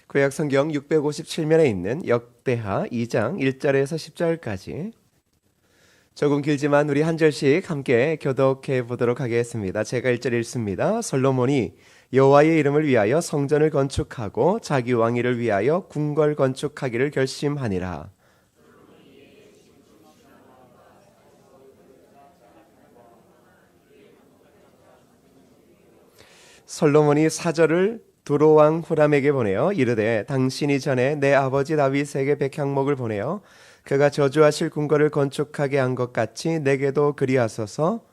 구약 성경 657면에 있는 역대하 2장 1절에서 10절까지 조금 길지만 우리 한 절씩 함께 교독해 보도록 하겠습니다. 제가 1절 읽습니다. 솔로몬이 여호와의 이름을 위하여 성전을 건축하고 자기 왕위를 위하여 궁궐 건축하기를 결심하니라. 솔로몬이 사절을 두로왕 후람에게 보내어 이르되 당신이 전에 내 아버지 다윗에게 백향목을 보내어 그가 저주하실 궁궐을 건축하게 한 것 같이 내게도 그리하소서.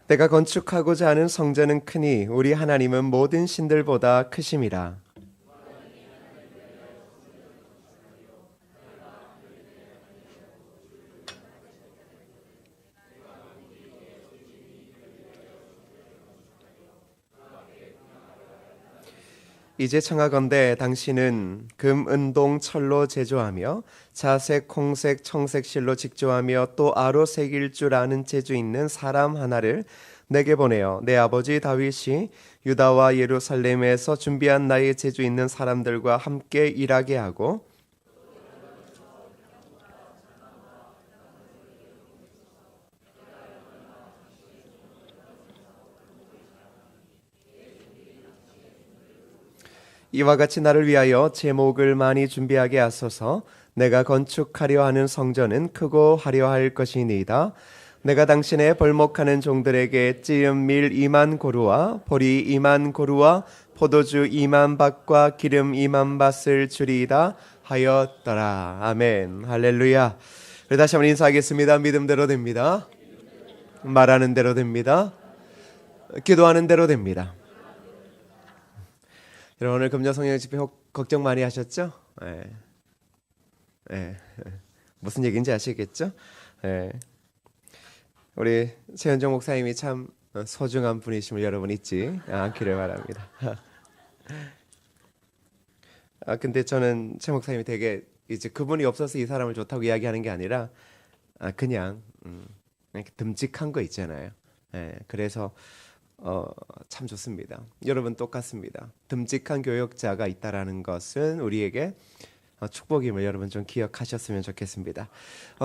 내가 건축하고자 하는 성전은 크니 우리 하나님은 모든 신들보다 크심이라. 이제 청하건대 당신은 금, 은동, 철로 제조하며 자색, 홍색, 청색 실로 직조하며 또 아로 새길 줄 아는 재주 있는 사람 하나를 내게 보내어 내 아버지 다윗이 유다와 예루살렘에서 준비한 나의 재주 있는 사람들과 함께 일하게 하고 이와 같이 나를 위하여 제목을 많이 준비하게 하소서. 내가 건축하려 하는 성전은 크고 화려할 것이니이다. 내가 당신의 벌목하는 종들에게 찌은 밀 2만 고루와 보리 2만 고루와 포도주 2만 밭과 기름 2만 밭을 주리이다 하였더라. 아멘. 할렐루야. 다시 한번 인사하겠습니다. 믿음대로 됩니다. 말하는 대로 됩니다. 기도하는 대로 됩니다. 여러분 오늘 금요 성령 집회 걱정 많이 하셨죠? 무슨 얘기인지 아시겠죠? 우리 최현정 목사님이 참 소중한 분이심을 여러분 잊지 않기를 바랍니다. 근데 저는 최 목사님이 되게 이제 그분이 없어서 이 사람을 좋다고 이야기하는 게 아니라 그냥 듬직한 거 있잖아요. 그래서 참 좋습니다. 여러분 똑같습니다. 듬직한 교역자가 있다라는 것은 우리에게 축복임을 여러분 좀 기억하셨으면 좋겠습니다.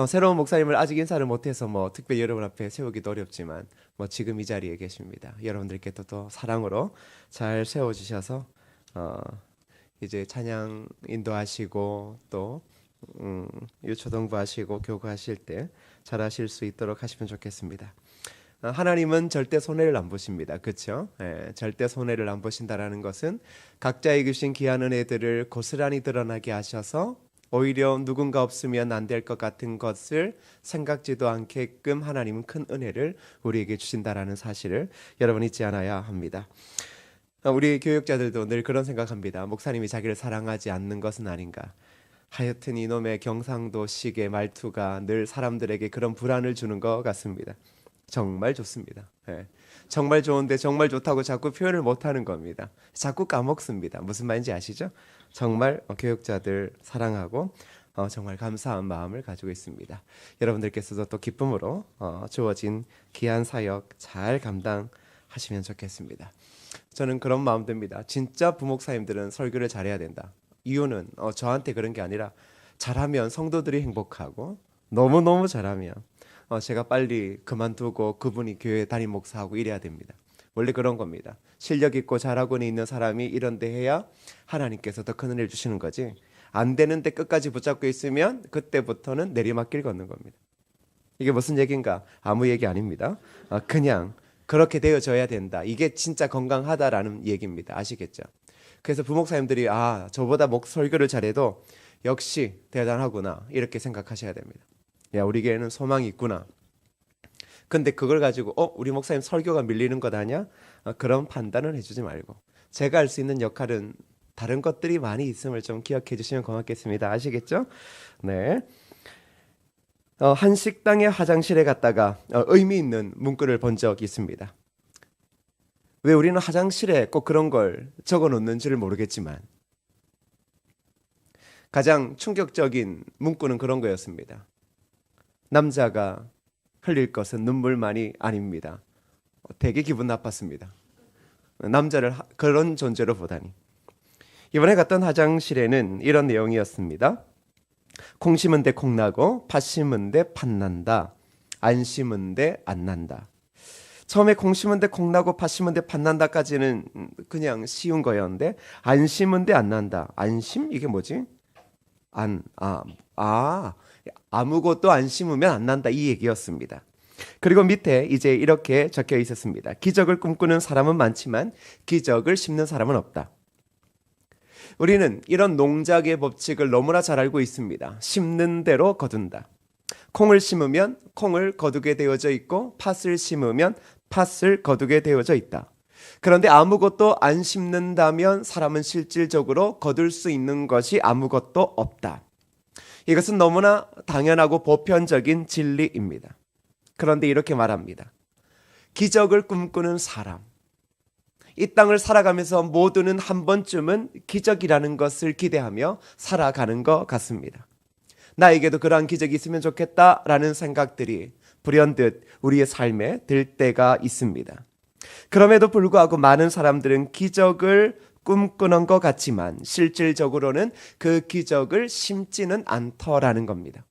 새로운 목사님을 아직 인사를 못해서 특별히 여러분 앞에 세우기도 어렵지만 지금 이 자리에 계십니다. 여러분들께 또 사랑으로 잘 세워주셔서 이제 찬양 인도하시고 또 유초동부 하시고 교구하실 때 잘하실 수 있도록 하시면 좋겠습니다. 하나님은 절대 손해를 안 보십니다. 그렇죠? 절대 손해를 안 보신다라는 것은 각자의 주신 귀한 은혜들을 고스란히 드러나게 하셔서 오히려 누군가 없으면 안 될 것 같은 것을 생각지도 않게끔 하나님은 큰 은혜를 우리에게 주신다라는 사실을 여러분 잊지 않아야 합니다. 우리 교육자들도 늘 그런 생각합니다. 목사님이 자기를 사랑하지 않는 것은 아닌가. 하여튼 이놈의 경상도식의 말투가 늘 사람들에게 그런 불안을 주는 것 같습니다. 정말 좋습니다. 정말 좋은데 정말 좋다고 자꾸 표현을 못하는 겁니다. 자꾸 까먹습니다. 무슨 말인지 아시죠? 정말 교육자들 사랑하고 정말 감사한 마음을 가지고 있습니다. 여러분들께서도 또 기쁨으로 주어진 귀한 사역 잘 감당하시면 좋겠습니다. 저는 그런 마음 듭니다. 진짜 부목사님들은 설교를 잘해야 된다. 이유는 저한테 그런 게 아니라 잘하면 성도들이 행복하고 너무너무 잘하면 제가 빨리 그만두고 그분이 교회 담임 목사하고 이래야 됩니다. 원래 그런 겁니다. 실력 있고 잘하고는 있는 사람이 이런 데 해야 하나님께서 더 큰 은혜를 주시는 거지. 안 되는데 끝까지 붙잡고 있으면 그때부터는 내리막길 걷는 겁니다. 이게 무슨 얘기인가? 아무 얘기 아닙니다. 그냥 그렇게 되어져야 된다. 이게 진짜 건강하다라는 얘기입니다. 아시겠죠? 그래서 부목사님들이 저보다 설교를 잘해도 역시 대단하구나 이렇게 생각하셔야 됩니다. 야, 우리 교회는 소망이 있구나. 근데 그걸 가지고 우리 목사님 설교가 밀리는 것 아니야? 그런 판단을 해주지 말고 제가 할 수 있는 역할은 다른 것들이 많이 있음을 좀 기억해 주시면 고맙겠습니다. 아시겠죠? 네. 한 식당의 화장실에 갔다가 의미 있는 문구를 본 적이 있습니다. 왜 우리는 화장실에 꼭 그런 걸 적어 놓는지를 모르겠지만 가장 충격적인 문구는 그런 거였습니다. 남자가 흘릴 것은 눈물만이 아닙니다. 되게 기분 나빴습니다. 남자를 그런 존재로 보다니. 이번에 갔던 화장실에는 이런 내용이었습니다. 콩 심은 데 콩 나고 팥 심은 데 팥 난다. 안 심은 데 안 난다. 처음에 콩 심은 데 콩 나고 팥 심은 데 팥 난다까지는 그냥 쉬운 거였는데 안 심은 데 안 난다. 안심? 이게 뭐지? 아무것도 안 심으면 안 난다 이 얘기였습니다. 그리고 밑에 이제 이렇게 적혀 있었습니다. 기적을 꿈꾸는 사람은 많지만 기적을 심는 사람은 없다. 우리는 이런 농작의 법칙을 너무나 잘 알고 있습니다. 심는 대로 거둔다. 콩을 심으면 콩을 거두게 되어져 있고 팥을 심으면 팥을 거두게 되어져 있다. 그런데 아무것도 안 심는다면 사람은 실질적으로 거둘 수 있는 것이 아무것도 없다. 이것은 너무나 당연하고 보편적인 진리입니다. 그런데 이렇게 말합니다. 기적을 꿈꾸는 사람. 이 땅을 살아가면서 모두는 한 번쯤은 기적이라는 것을 기대하며 살아가는 것 같습니다. 나에게도 그러한 기적이 있으면 좋겠다라는 생각들이 불현듯 우리의 삶에 들 때가 있습니다. 그럼에도 불구하고 많은 사람들은 기적을 꿈꾸는 것 같지만 실질적으로는 그 기적을 심지는 않더라는 겁니다.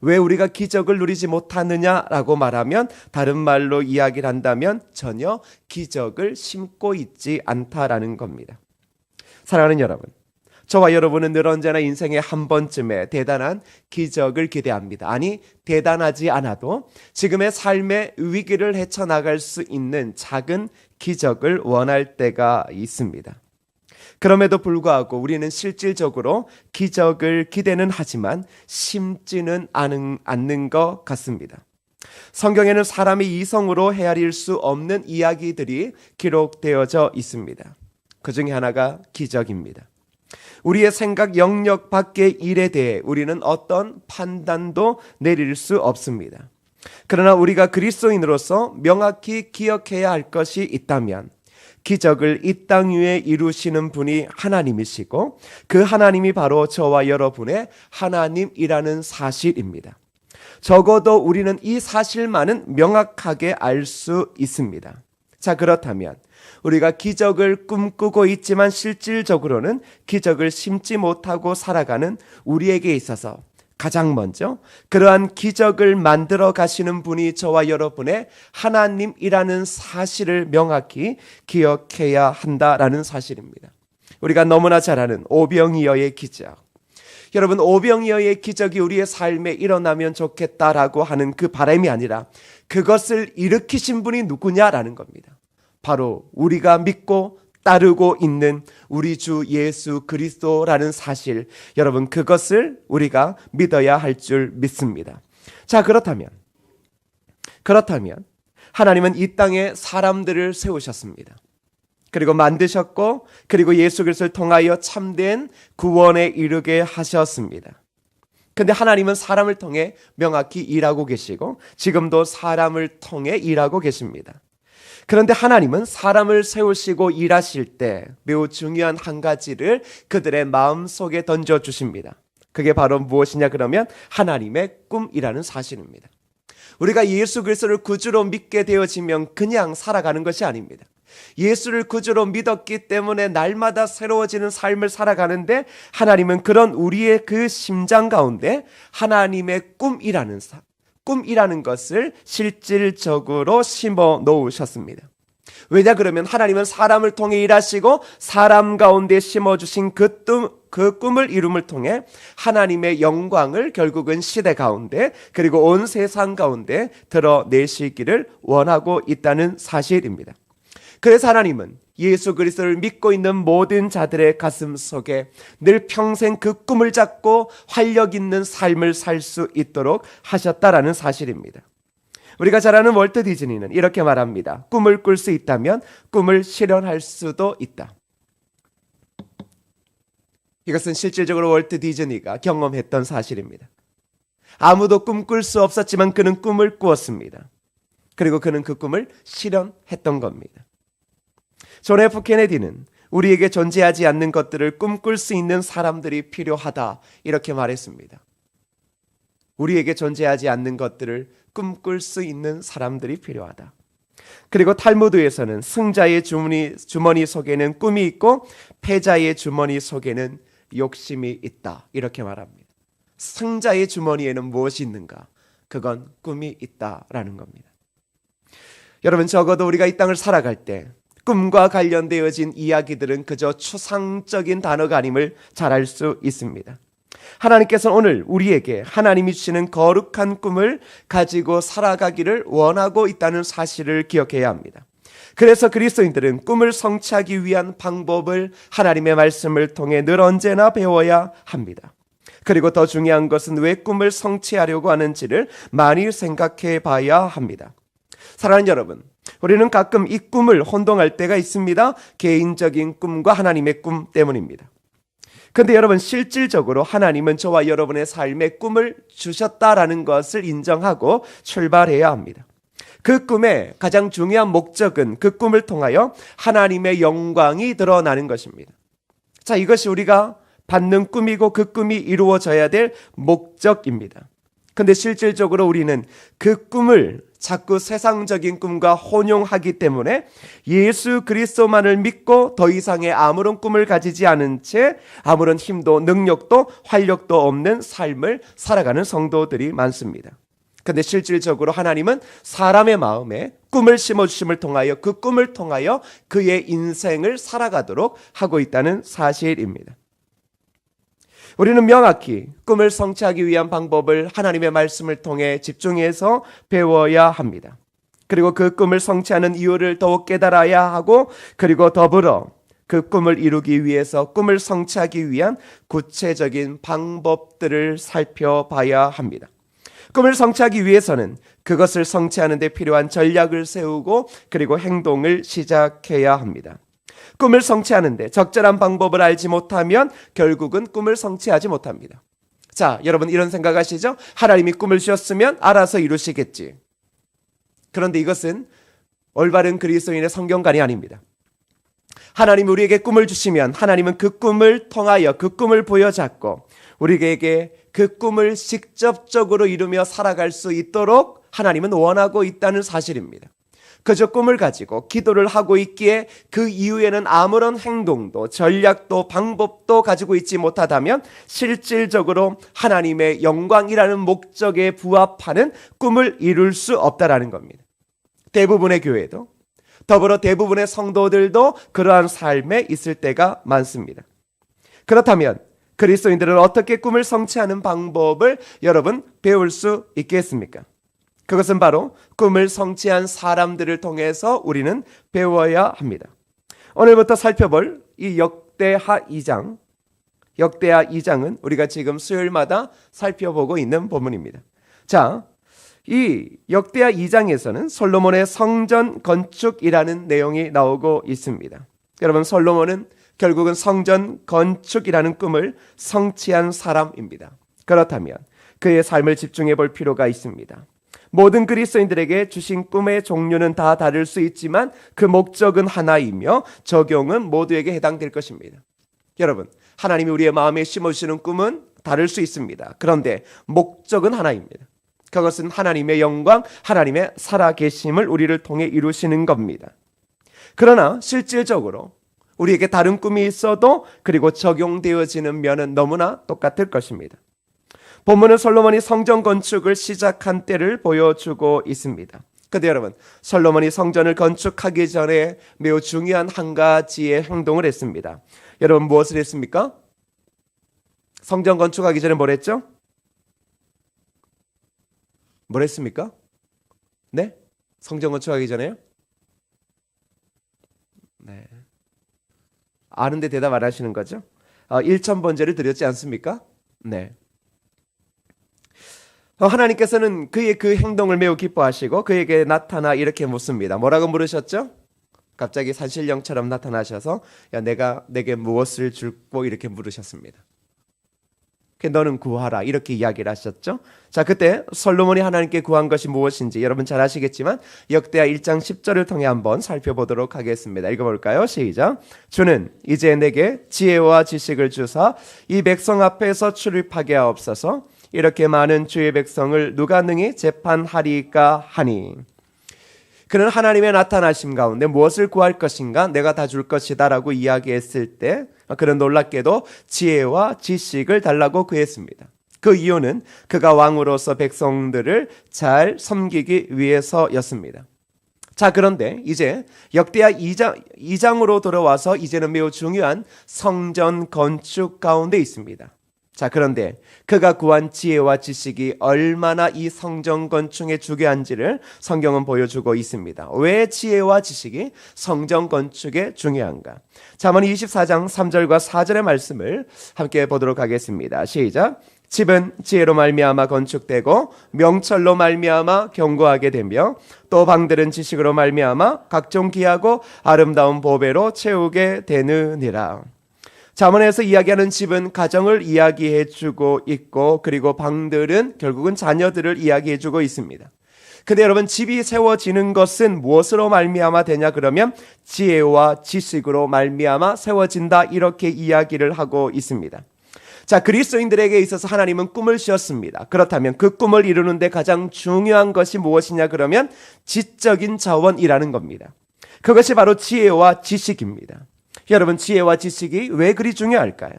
왜 우리가 기적을 누리지 못하느냐라고 말하면 다른 말로 이야기를 한다면 전혀 기적을 심고 있지 않다라는 겁니다. 사랑하는 여러분, 저와 여러분은 늘 언제나 인생의 한 번쯤에 대단한 기적을 기대합니다. 아니, 대단하지 않아도 지금의 삶의 위기를 헤쳐나갈 수 있는 작은 기적을 원할 때가 있습니다. 그럼에도 불구하고 우리는 실질적으로 기적을 기대는 하지만 심지는 않는 것 같습니다. 성경에는 사람이 이성으로 헤아릴 수 없는 이야기들이 기록되어져 있습니다. 그 중에 하나가 기적입니다. 우리의 생각 영역 밖의 일에 대해 우리는 어떤 판단도 내릴 수 없습니다. 그러나 우리가 그리스도인으로서 명확히 기억해야 할 것이 있다면 기적을 이 땅 위에 이루시는 분이 하나님이시고 그 하나님이 바로 저와 여러분의 하나님이라는 사실입니다. 적어도 우리는 이 사실만은 명확하게 알 수 있습니다. 자, 그렇다면 우리가 기적을 꿈꾸고 있지만 실질적으로는 기적을 심지 못하고 살아가는 우리에게 있어서 가장 먼저 그러한 기적을 만들어 가시는 분이 저와 여러분의 하나님이라는 사실을 명확히 기억해야 한다라는 사실입니다. 우리가 너무나 잘 아는 오병이어의 기적. 여러분, 오병이어의 기적이 우리의 삶에 일어나면 좋겠다라고 하는 그 바람이 아니라 그것을 일으키신 분이 누구냐라는 겁니다. 바로 우리가 믿고 따르고 있는 우리 주 예수 그리스도라는 사실, 여러분, 그것을 우리가 믿어야 할 줄 믿습니다. 자, 그렇다면 하나님은 이 땅에 사람들을 세우셨습니다. 그리고 만드셨고 그리고 예수 그리스도를 통하여 참된 구원에 이르게 하셨습니다. 근데 하나님은 사람을 통해 명확히 일하고 계시고 지금도 사람을 통해 일하고 계십니다. 그런데 하나님은 사람을 세우시고 일하실 때 매우 중요한 한 가지를 그들의 마음속에 던져주십니다. 그게 바로 무엇이냐 그러면 하나님의 꿈이라는 사실입니다. 우리가 예수 그리스도를 구주로 믿게 되어지면 그냥 살아가는 것이 아닙니다. 예수를 구주로 믿었기 때문에 날마다 새로워지는 삶을 살아가는데 하나님은 그런 우리의 그 심장 가운데 하나님의 꿈이라는 것을 실질적으로 심어 놓으셨습니다. 왜냐 그러면 하나님은 사람을 통해 일하시고 사람 가운데 심어주신 그 꿈을 이룸을 통해 하나님의 영광을 결국은 시대 가운데 그리고 온 세상 가운데 드러내시기를 원하고 있다는 사실입니다. 그래서 하나님은 예수 그리스도를 믿고 있는 모든 자들의 가슴 속에 늘 평생 그 꿈을 잡고 활력 있는 삶을 살 수 있도록 하셨다라는 사실입니다. 우리가 잘 아는 월트 디즈니는 이렇게 말합니다. 꿈을 꿀 수 있다면 꿈을 실현할 수도 있다. 이것은 실질적으로 월트 디즈니가 경험했던 사실입니다. 아무도 꿈꿀 수 없었지만 그는 꿈을 꾸었습니다. 그리고 그는 그 꿈을 실현했던 겁니다. 존 F 케네디는 우리에게 존재하지 않는 것들을 꿈꿀 수 있는 사람들이 필요하다 이렇게 말했습니다. 우리에게 존재하지 않는 것들을 꿈꿀 수 있는 사람들이 필요하다. 그리고 탈무드에서는 승자의 주머니 속에는 꿈이 있고 패자의 주머니 속에는 욕심이 있다 이렇게 말합니다. 승자의 주머니에는 무엇이 있는가? 그건 꿈이 있다라는 겁니다. 여러분, 적어도 우리가 이 땅을 살아갈 때 꿈과 관련되어진 이야기들은 그저 추상적인 단어가 아님을 잘 알 수 있습니다. 하나님께서는 오늘 우리에게 하나님이 주시는 거룩한 꿈을 가지고 살아가기를 원하고 있다는 사실을 기억해야 합니다. 그래서 그리스도인들은 꿈을 성취하기 위한 방법을 하나님의 말씀을 통해 늘 언제나 배워야 합니다. 그리고 더 중요한 것은 왜 꿈을 성취하려고 하는지를 많이 생각해 봐야 합니다. 사랑하는 여러분, 우리는 가끔 이 꿈을 혼동할 때가 있습니다. 개인적인 꿈과 하나님의 꿈 때문입니다. 그런데 여러분, 실질적으로 하나님은 저와 여러분의 삶에 꿈을 주셨다라는 것을 인정하고 출발해야 합니다. 그 꿈의 가장 중요한 목적은 그 꿈을 통하여 하나님의 영광이 드러나는 것입니다. 자, 이것이 우리가 받는 꿈이고 그 꿈이 이루어져야 될 목적입니다. 그런데 실질적으로 우리는 그 꿈을 자꾸 세상적인 꿈과 혼용하기 때문에 예수 그리스도만을 믿고 더 이상의 아무런 꿈을 가지지 않은 채 아무런 힘도 능력도 활력도 없는 삶을 살아가는 성도들이 많습니다. 그런데 실질적으로 하나님은 사람의 마음에 꿈을 심어주심을 통하여 그 꿈을 통하여 그의 인생을 살아가도록 하고 있다는 사실입니다. 우리는 명확히 꿈을 성취하기 위한 방법을 하나님의 말씀을 통해 집중해서 배워야 합니다. 그리고 그 꿈을 성취하는 이유를 더욱 깨달아야 하고, 그리고 더불어 그 꿈을 이루기 위해서 꿈을 성취하기 위한 구체적인 방법들을 살펴봐야 합니다. 꿈을 성취하기 위해서는 그것을 성취하는 데 필요한 전략을 세우고 그리고 행동을 시작해야 합니다. 꿈을 성취하는데 적절한 방법을 알지 못하면 결국은 꿈을 성취하지 못합니다. 자, 여러분 이런 생각하시죠? 하나님이 꿈을 주셨으면 알아서 이루시겠지. 그런데 이것은 올바른 그리스도인의 성경관이 아닙니다. 하나님이 우리에게 꿈을 주시면 하나님은 그 꿈을 통하여 그 꿈을 보여잡고 우리에게 그 꿈을 직접적으로 이루며 살아갈 수 있도록 하나님은 원하고 있다는 사실입니다. 그저 꿈을 가지고 기도를 하고 있기에 그 이후에는 아무런 행동도 전략도 방법도 가지고 있지 못하다면 실질적으로 하나님의 영광이라는 목적에 부합하는 꿈을 이룰 수 없다라는 겁니다. 대부분의 교회도 더불어 대부분의 성도들도 그러한 삶에 있을 때가 많습니다. 그렇다면 그리스도인들은 어떻게 꿈을 성취하는 방법을 여러분 배울 수 있겠습니까? 그것은 바로 꿈을 성취한 사람들을 통해서 우리는 배워야 합니다. 오늘부터 살펴볼 이 역대하 2장은 우리가 지금 수요일마다 살펴보고 있는 본문입니다. 자, 이 역대하 2장에서는 솔로몬의 성전 건축이라는 내용이 나오고 있습니다. 여러분, 솔로몬은 결국은 성전 건축이라는 꿈을 성취한 사람입니다. 그렇다면 그의 삶을 집중해 볼 필요가 있습니다. 모든 그리스도인들에게 주신 꿈의 종류는 다 다를 수 있지만 그 목적은 하나이며 적용은 모두에게 해당될 것입니다. 여러분, 하나님이 우리의 마음에 심어주시는 꿈은 다를 수 있습니다. 그런데 목적은 하나입니다. 그것은 하나님의 영광, 하나님의 살아계심을 우리를 통해 이루시는 겁니다. 그러나 실질적으로 우리에게 다른 꿈이 있어도 그리고 적용되어지는 면은 너무나 똑같을 것입니다. 본문은 솔로몬이 성전 건축을 시작한 때를 보여주고 있습니다. 그런데 여러분, 솔로몬이 성전을 건축하기 전에 매우 중요한 한 가지의 행동을 했습니다. 여러분, 무엇을 했습니까? 성전 건축하기 전에 뭘 했죠? 뭘 했습니까? 네? 성전 건축하기 전에요? 네. 아는데 대답 안 하시는 거죠? 일천번제를 드렸지 않습니까? 네. 하나님께서는 그의 그 행동을 매우 기뻐하시고 그에게 나타나 이렇게 묻습니다. 뭐라고 물으셨죠? 갑자기 산신령처럼 나타나셔서 야, 내가 내게 무엇을 줄고 이렇게 물으셨습니다. 너는 구하라 이렇게 이야기를 하셨죠. 자, 그때 솔로몬이 하나님께 구한 것이 무엇인지 여러분 잘 아시겠지만 역대하 1장 10절을 통해 한번 살펴보도록 하겠습니다. 읽어볼까요? 시작. 주는 이제 내게 지혜와 지식을 주사 이 백성 앞에서 출입하게 하옵소서. 이렇게 많은 주의 백성을 누가 능히 재판하리까 하니. 그는 하나님의 나타나심 가운데 무엇을 구할 것인가? 내가 다 줄 것이다 라고 이야기했을 때 그는 놀랍게도 지혜와 지식을 달라고 구했습니다. 그 이유는 그가 왕으로서 백성들을 잘 섬기기 위해서였습니다. 자, 그런데 이제 역대하 2장으로 돌아와서 이제는 매우 중요한 성전 건축 가운데 있습니다. 자, 그런데 그가 구한 지혜와 지식이 얼마나 이 성전 건축에 중요한지를 성경은 보여주고 있습니다. 왜 지혜와 지식이 성전 건축에 중요한가? 잠언 24장 3절과 4절의 말씀을 함께 보도록 하겠습니다. 시작. 집은 지혜로 말미암아 건축되고 명철로 말미암아 견고하게 되며 또 방들은 지식으로 말미암아 각종 귀하고 아름다운 보배로 채우게 되느니라. 잠언에서 이야기하는 집은 가정을 이야기해주고 있고 그리고 방들은 결국은 자녀들을 이야기해주고 있습니다. 근데 여러분, 집이 세워지는 것은 무엇으로 말미암아 되냐 그러면 지혜와 지식으로 말미암아 세워진다 이렇게 이야기를 하고 있습니다. 자, 그리스도인들에게 있어서 하나님은 꿈을 주셨습니다. 그렇다면 그 꿈을 이루는데 가장 중요한 것이 무엇이냐 그러면 지적인 자원이라는 겁니다. 그것이 바로 지혜와 지식입니다. 여러분, 지혜와 지식이 왜 그리 중요할까요?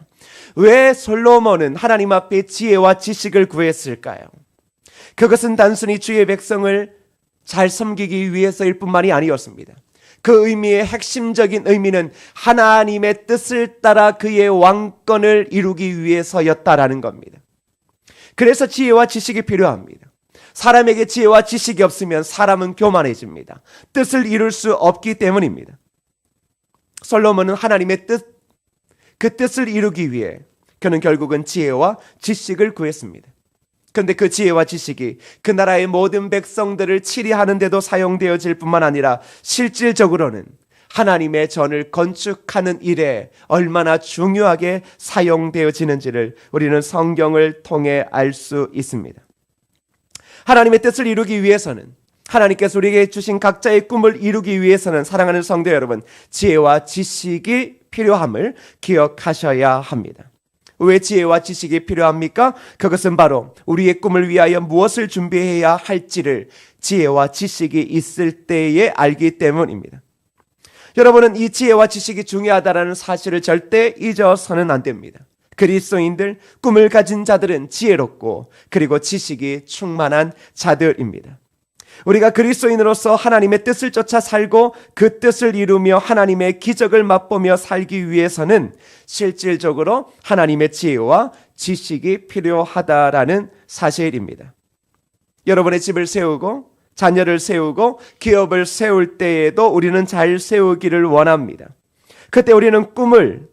왜 솔로몬은 하나님 앞에 지혜와 지식을 구했을까요? 그것은 단순히 주의 백성을 잘 섬기기 위해서일 뿐만이 아니었습니다. 그 의미의 핵심적인 의미는 하나님의 뜻을 따라 그의 왕권을 이루기 위해서였다라는 겁니다. 그래서 지혜와 지식이 필요합니다. 사람에게 지혜와 지식이 없으면 사람은 교만해집니다. 뜻을 이룰 수 없기 때문입니다. 솔로몬은 하나님의 뜻, 그 뜻을 이루기 위해 그는 결국은 지혜와 지식을 구했습니다. 그런데 그 지혜와 지식이 그 나라의 모든 백성들을 치리하는 데도 사용되어질 뿐만 아니라 실질적으로는 하나님의 전을 건축하는 일에 얼마나 중요하게 사용되어지는지를 우리는 성경을 통해 알 수 있습니다. 하나님의 뜻을 이루기 위해서는, 하나님께서 우리에게 주신 각자의 꿈을 이루기 위해서는 사랑하는 성도 여러분, 지혜와 지식이 필요함을 기억하셔야 합니다. 왜 지혜와 지식이 필요합니까? 그것은 바로 우리의 꿈을 위하여 무엇을 준비해야 할지를 지혜와 지식이 있을 때에 알기 때문입니다. 여러분은 이 지혜와 지식이 중요하다는 사실을 절대 잊어서는 안 됩니다. 그리스도인들, 꿈을 가진 자들은 지혜롭고 그리고 지식이 충만한 자들입니다. 우리가 그리스도인으로서 하나님의 뜻을 쫓아 살고 그 뜻을 이루며 하나님의 기적을 맛보며 살기 위해서는 실질적으로 하나님의 지혜와 지식이 필요하다라는 사실입니다. 여러분의 집을 세우고 자녀를 세우고 기업을 세울 때에도 우리는 잘 세우기를 원합니다. 그때 우리는 꿈을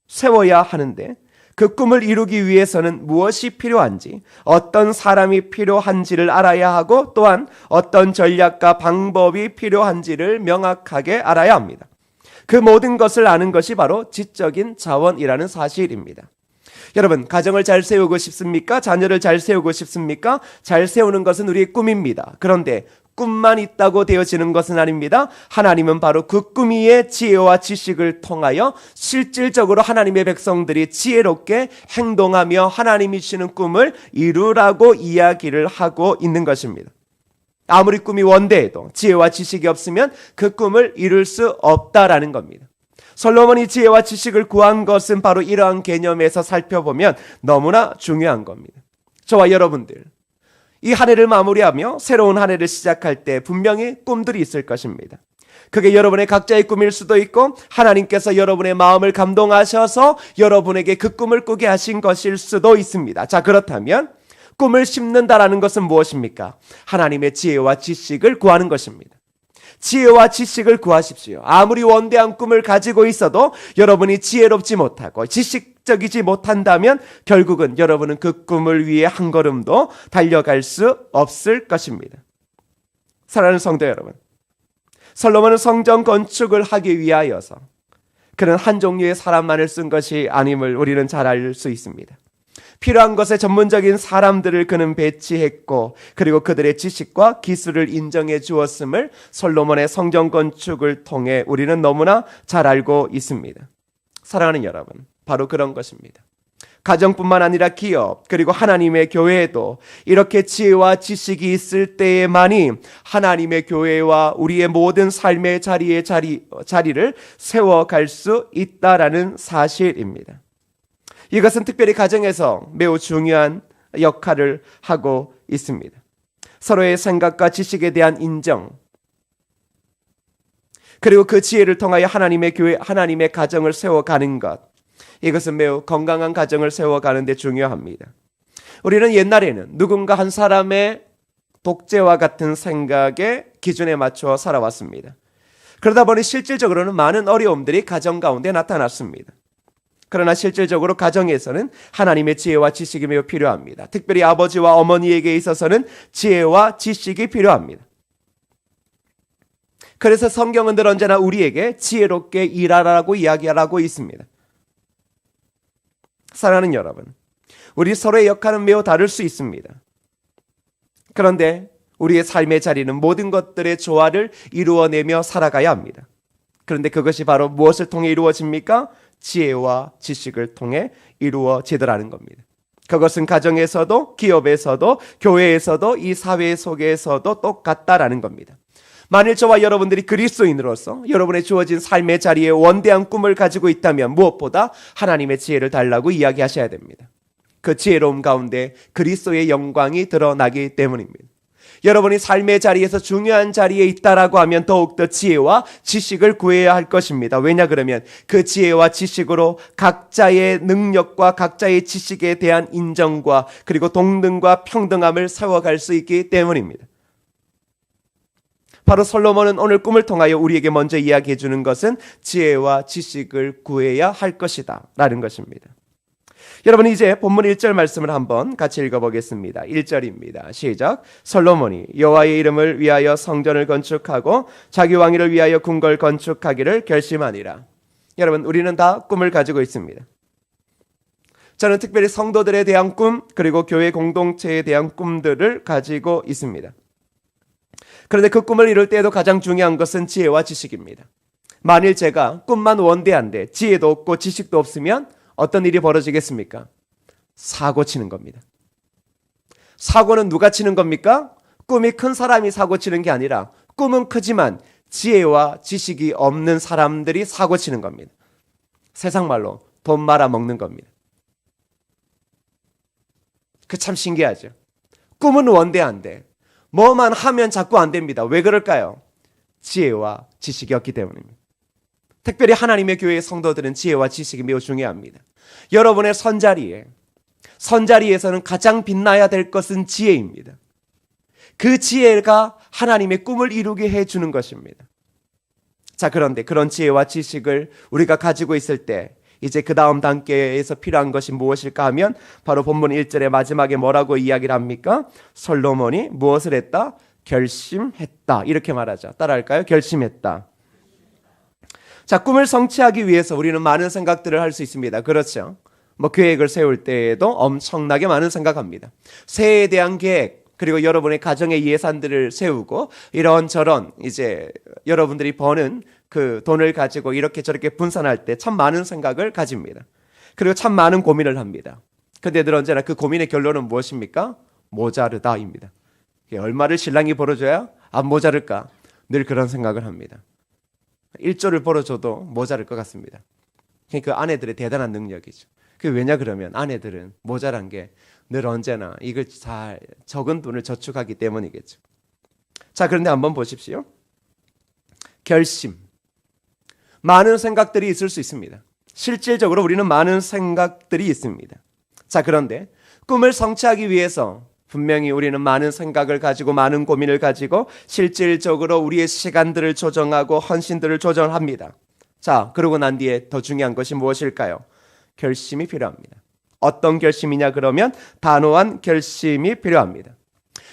세워야 하는데 그 꿈을 이루기 위해서는 무엇이 필요한지, 어떤 사람이 필요한지를 알아야 하고 또한 어떤 전략과 방법이 필요한지를 명확하게 알아야 합니다. 그 모든 것을 아는 것이 바로 지적인 자원이라는 사실입니다. 여러분, 가정을 잘 세우고 싶습니까? 자녀를 잘 세우고 싶습니까? 잘 세우는 것은 우리의 꿈입니다. 그런데 꿈만 있다고 되어지는 것은 아닙니다. 하나님은 바로 그 꿈 위에 지혜와 지식을 통하여 실질적으로 하나님의 백성들이 지혜롭게 행동하며 하나님이 주시는 꿈을 이루라고 이야기를 하고 있는 것입니다. 아무리 꿈이 원대해도 지혜와 지식이 없으면 그 꿈을 이룰 수 없다라는 겁니다. 솔로몬이 지혜와 지식을 구한 것은 바로 이러한 개념에서 살펴보면 너무나 중요한 겁니다. 저와 여러분들, 이 한 해를 마무리하며 새로운 한 해를 시작할 때 분명히 꿈들이 있을 것입니다. 그게 여러분의 각자의 꿈일 수도 있고 하나님께서 여러분의 마음을 감동하셔서 여러분에게 그 꿈을 꾸게 하신 것일 수도 있습니다. 자, 그렇다면 꿈을 심는다라는 것은 무엇입니까? 하나님의 지혜와 지식을 구하는 것입니다. 지혜와 지식을 구하십시오. 아무리 원대한 꿈을 가지고 있어도 여러분이 지혜롭지 못하고 지식적이지 못한다면 결국은 여러분은 그 꿈을 위해 한 걸음도 달려갈 수 없을 것입니다. 사랑하는 성도 여러분, 솔로몬은 성전 건축을 하기 위하여서 그는 한 종류의 사람만을 쓴 것이 아님을 우리는 잘 알 수 있습니다. 필요한 것에 전문적인 사람들을 그는 배치했고 그리고 그들의 지식과 기술을 인정해 주었음을 솔로몬의 성전 건축을 통해 우리는 너무나 잘 알고 있습니다. 사랑하는 여러분, 바로 그런 것입니다. 가정뿐만 아니라 기업 그리고 하나님의 교회에도 이렇게 지혜와 지식이 있을 때에만이 하나님의 교회와 우리의 모든 삶의 자리를 세워갈 수 있다라는 사실입니다. 이것은 특별히 가정에서 매우 중요한 역할을 하고 있습니다. 서로의 생각과 지식에 대한 인정, 그리고 그 지혜를 통하여 하나님의 교회, 하나님의 가정을 세워가는 것, 이것은 매우 건강한 가정을 세워가는 데 중요합니다. 우리는 옛날에는 누군가 한 사람의 독재와 같은 생각의 기준에 맞춰 살아왔습니다. 그러다 보니 실질적으로는 많은 어려움들이 가정 가운데 나타났습니다. 그러나 실질적으로 가정에서는 하나님의 지혜와 지식이 매우 필요합니다. 특별히 아버지와 어머니에게 있어서는 지혜와 지식이 필요합니다. 그래서 성경은 늘 언제나 우리에게 지혜롭게 일하라고 이야기하고 있습니다. 사랑하는 여러분, 우리 서로의 역할은 매우 다를 수 있습니다. 그런데 우리의 삶의 자리는 모든 것들의 조화를 이루어내며 살아가야 합니다. 그런데 그것이 바로 무엇을 통해 이루어집니까? 지혜와 지식을 통해 이루어지더라는 겁니다. 그것은 가정에서도 기업에서도 교회에서도 이 사회 속에서도 똑같다라는 겁니다. 만일 저와 여러분들이 그리스도인으로서 여러분의 주어진 삶의 자리에 원대한 꿈을 가지고 있다면 무엇보다 하나님의 지혜를 달라고 이야기하셔야 됩니다. 그 지혜로움 가운데 그리스도의 영광이 드러나기 때문입니다. 여러분이 삶의 자리에서 중요한 자리에 있다라고 하면 더욱더 지혜와 지식을 구해야 할 것입니다. 왜냐 그러면 그 지혜와 지식으로 각자의 능력과 각자의 지식에 대한 인정과 그리고 동등과 평등함을 세워갈 수 있기 때문입니다. 바로 솔로몬은 오늘 꿈을 통하여 우리에게 먼저 이야기해 주는 것은 지혜와 지식을 구해야 할 것이다 라는 것입니다. 여러분, 이제 본문 1절 말씀을 한번 같이 읽어보겠습니다. 1절입니다. 시작. 솔로몬이 여호와의 이름을 위하여 성전을 건축하고 자기 왕위를 위하여 궁궐 건축하기를 결심하니라. 여러분, 우리는 다 꿈을 가지고 있습니다. 저는 특별히 성도들에 대한 꿈 그리고 교회 공동체에 대한 꿈들을 가지고 있습니다. 그런데 그 꿈을 이룰 때에도 가장 중요한 것은 지혜와 지식입니다. 만일 제가 꿈만 원대한데 지혜도 없고 지식도 없으면 어떤 일이 벌어지겠습니까? 사고 치는 겁니다. 사고는 누가 치는 겁니까? 꿈이 큰 사람이 사고 치는 게 아니라 꿈은 크지만 지혜와 지식이 없는 사람들이 사고 치는 겁니다. 세상 말로 돈 말아먹는 겁니다. 그 참 신기하죠. 꿈은 원대한데 뭐만 하면 자꾸 안 됩니다. 왜 그럴까요? 지혜와 지식이 없기 때문입니다. 특별히 하나님의 교회의 성도들은 지혜와 지식이 매우 중요합니다. 여러분의 선자리에서는 가장 빛나야 될 것은 지혜입니다. 그 지혜가 하나님의 꿈을 이루게 해주는 것입니다. 자, 그런데 그런 지혜와 지식을 우리가 가지고 있을 때 이제 그 다음 단계에서 필요한 것이 무엇일까 하면 바로 본문 1절의 마지막에 뭐라고 이야기를 합니까? 솔로몬이 무엇을 했다? 결심했다. 이렇게 말하죠. 따라할까요? 결심했다. 자, 꿈을 성취하기 위해서 우리는 많은 생각들을 할 수 있습니다. 그렇죠? 계획을 세울 때에도 엄청나게 많은 생각합니다. 새해에 대한 계획, 그리고 여러분의 가정의 예산들을 세우고 이런저런 이제 여러분들이 버는 그 돈을 가지고 이렇게 저렇게 분산할 때 참 많은 생각을 가집니다. 그리고 참 많은 고민을 합니다. 근데 늘 언제나 그 고민의 결론은 무엇입니까? 모자르다입니다. 얼마를 신랑이 벌어줘야 안 모자를까? 늘 그런 생각을 합니다. 1조를 벌어줘도 모자랄 것 같습니다. 그 아내들의 대단한 능력이죠. 왜냐 그러면 아내들은 모자란 게 늘 언제나 이걸 잘 적은 돈을 저축하기 때문이겠죠. 자, 그런데 한번 보십시오. 결심. 많은 생각들이 있을 수 있습니다. 실질적으로 우리는 많은 생각들이 있습니다. 자, 그런데 꿈을 성취하기 위해서 분명히 우리는 많은 생각을 가지고 많은 고민을 가지고 실질적으로 우리의 시간들을 조정하고 헌신들을 조정합니다. 자, 그러고 난 뒤에 더 중요한 것이 무엇일까요? 결심이 필요합니다. 어떤 결심이냐 그러면 단호한 결심이 필요합니다.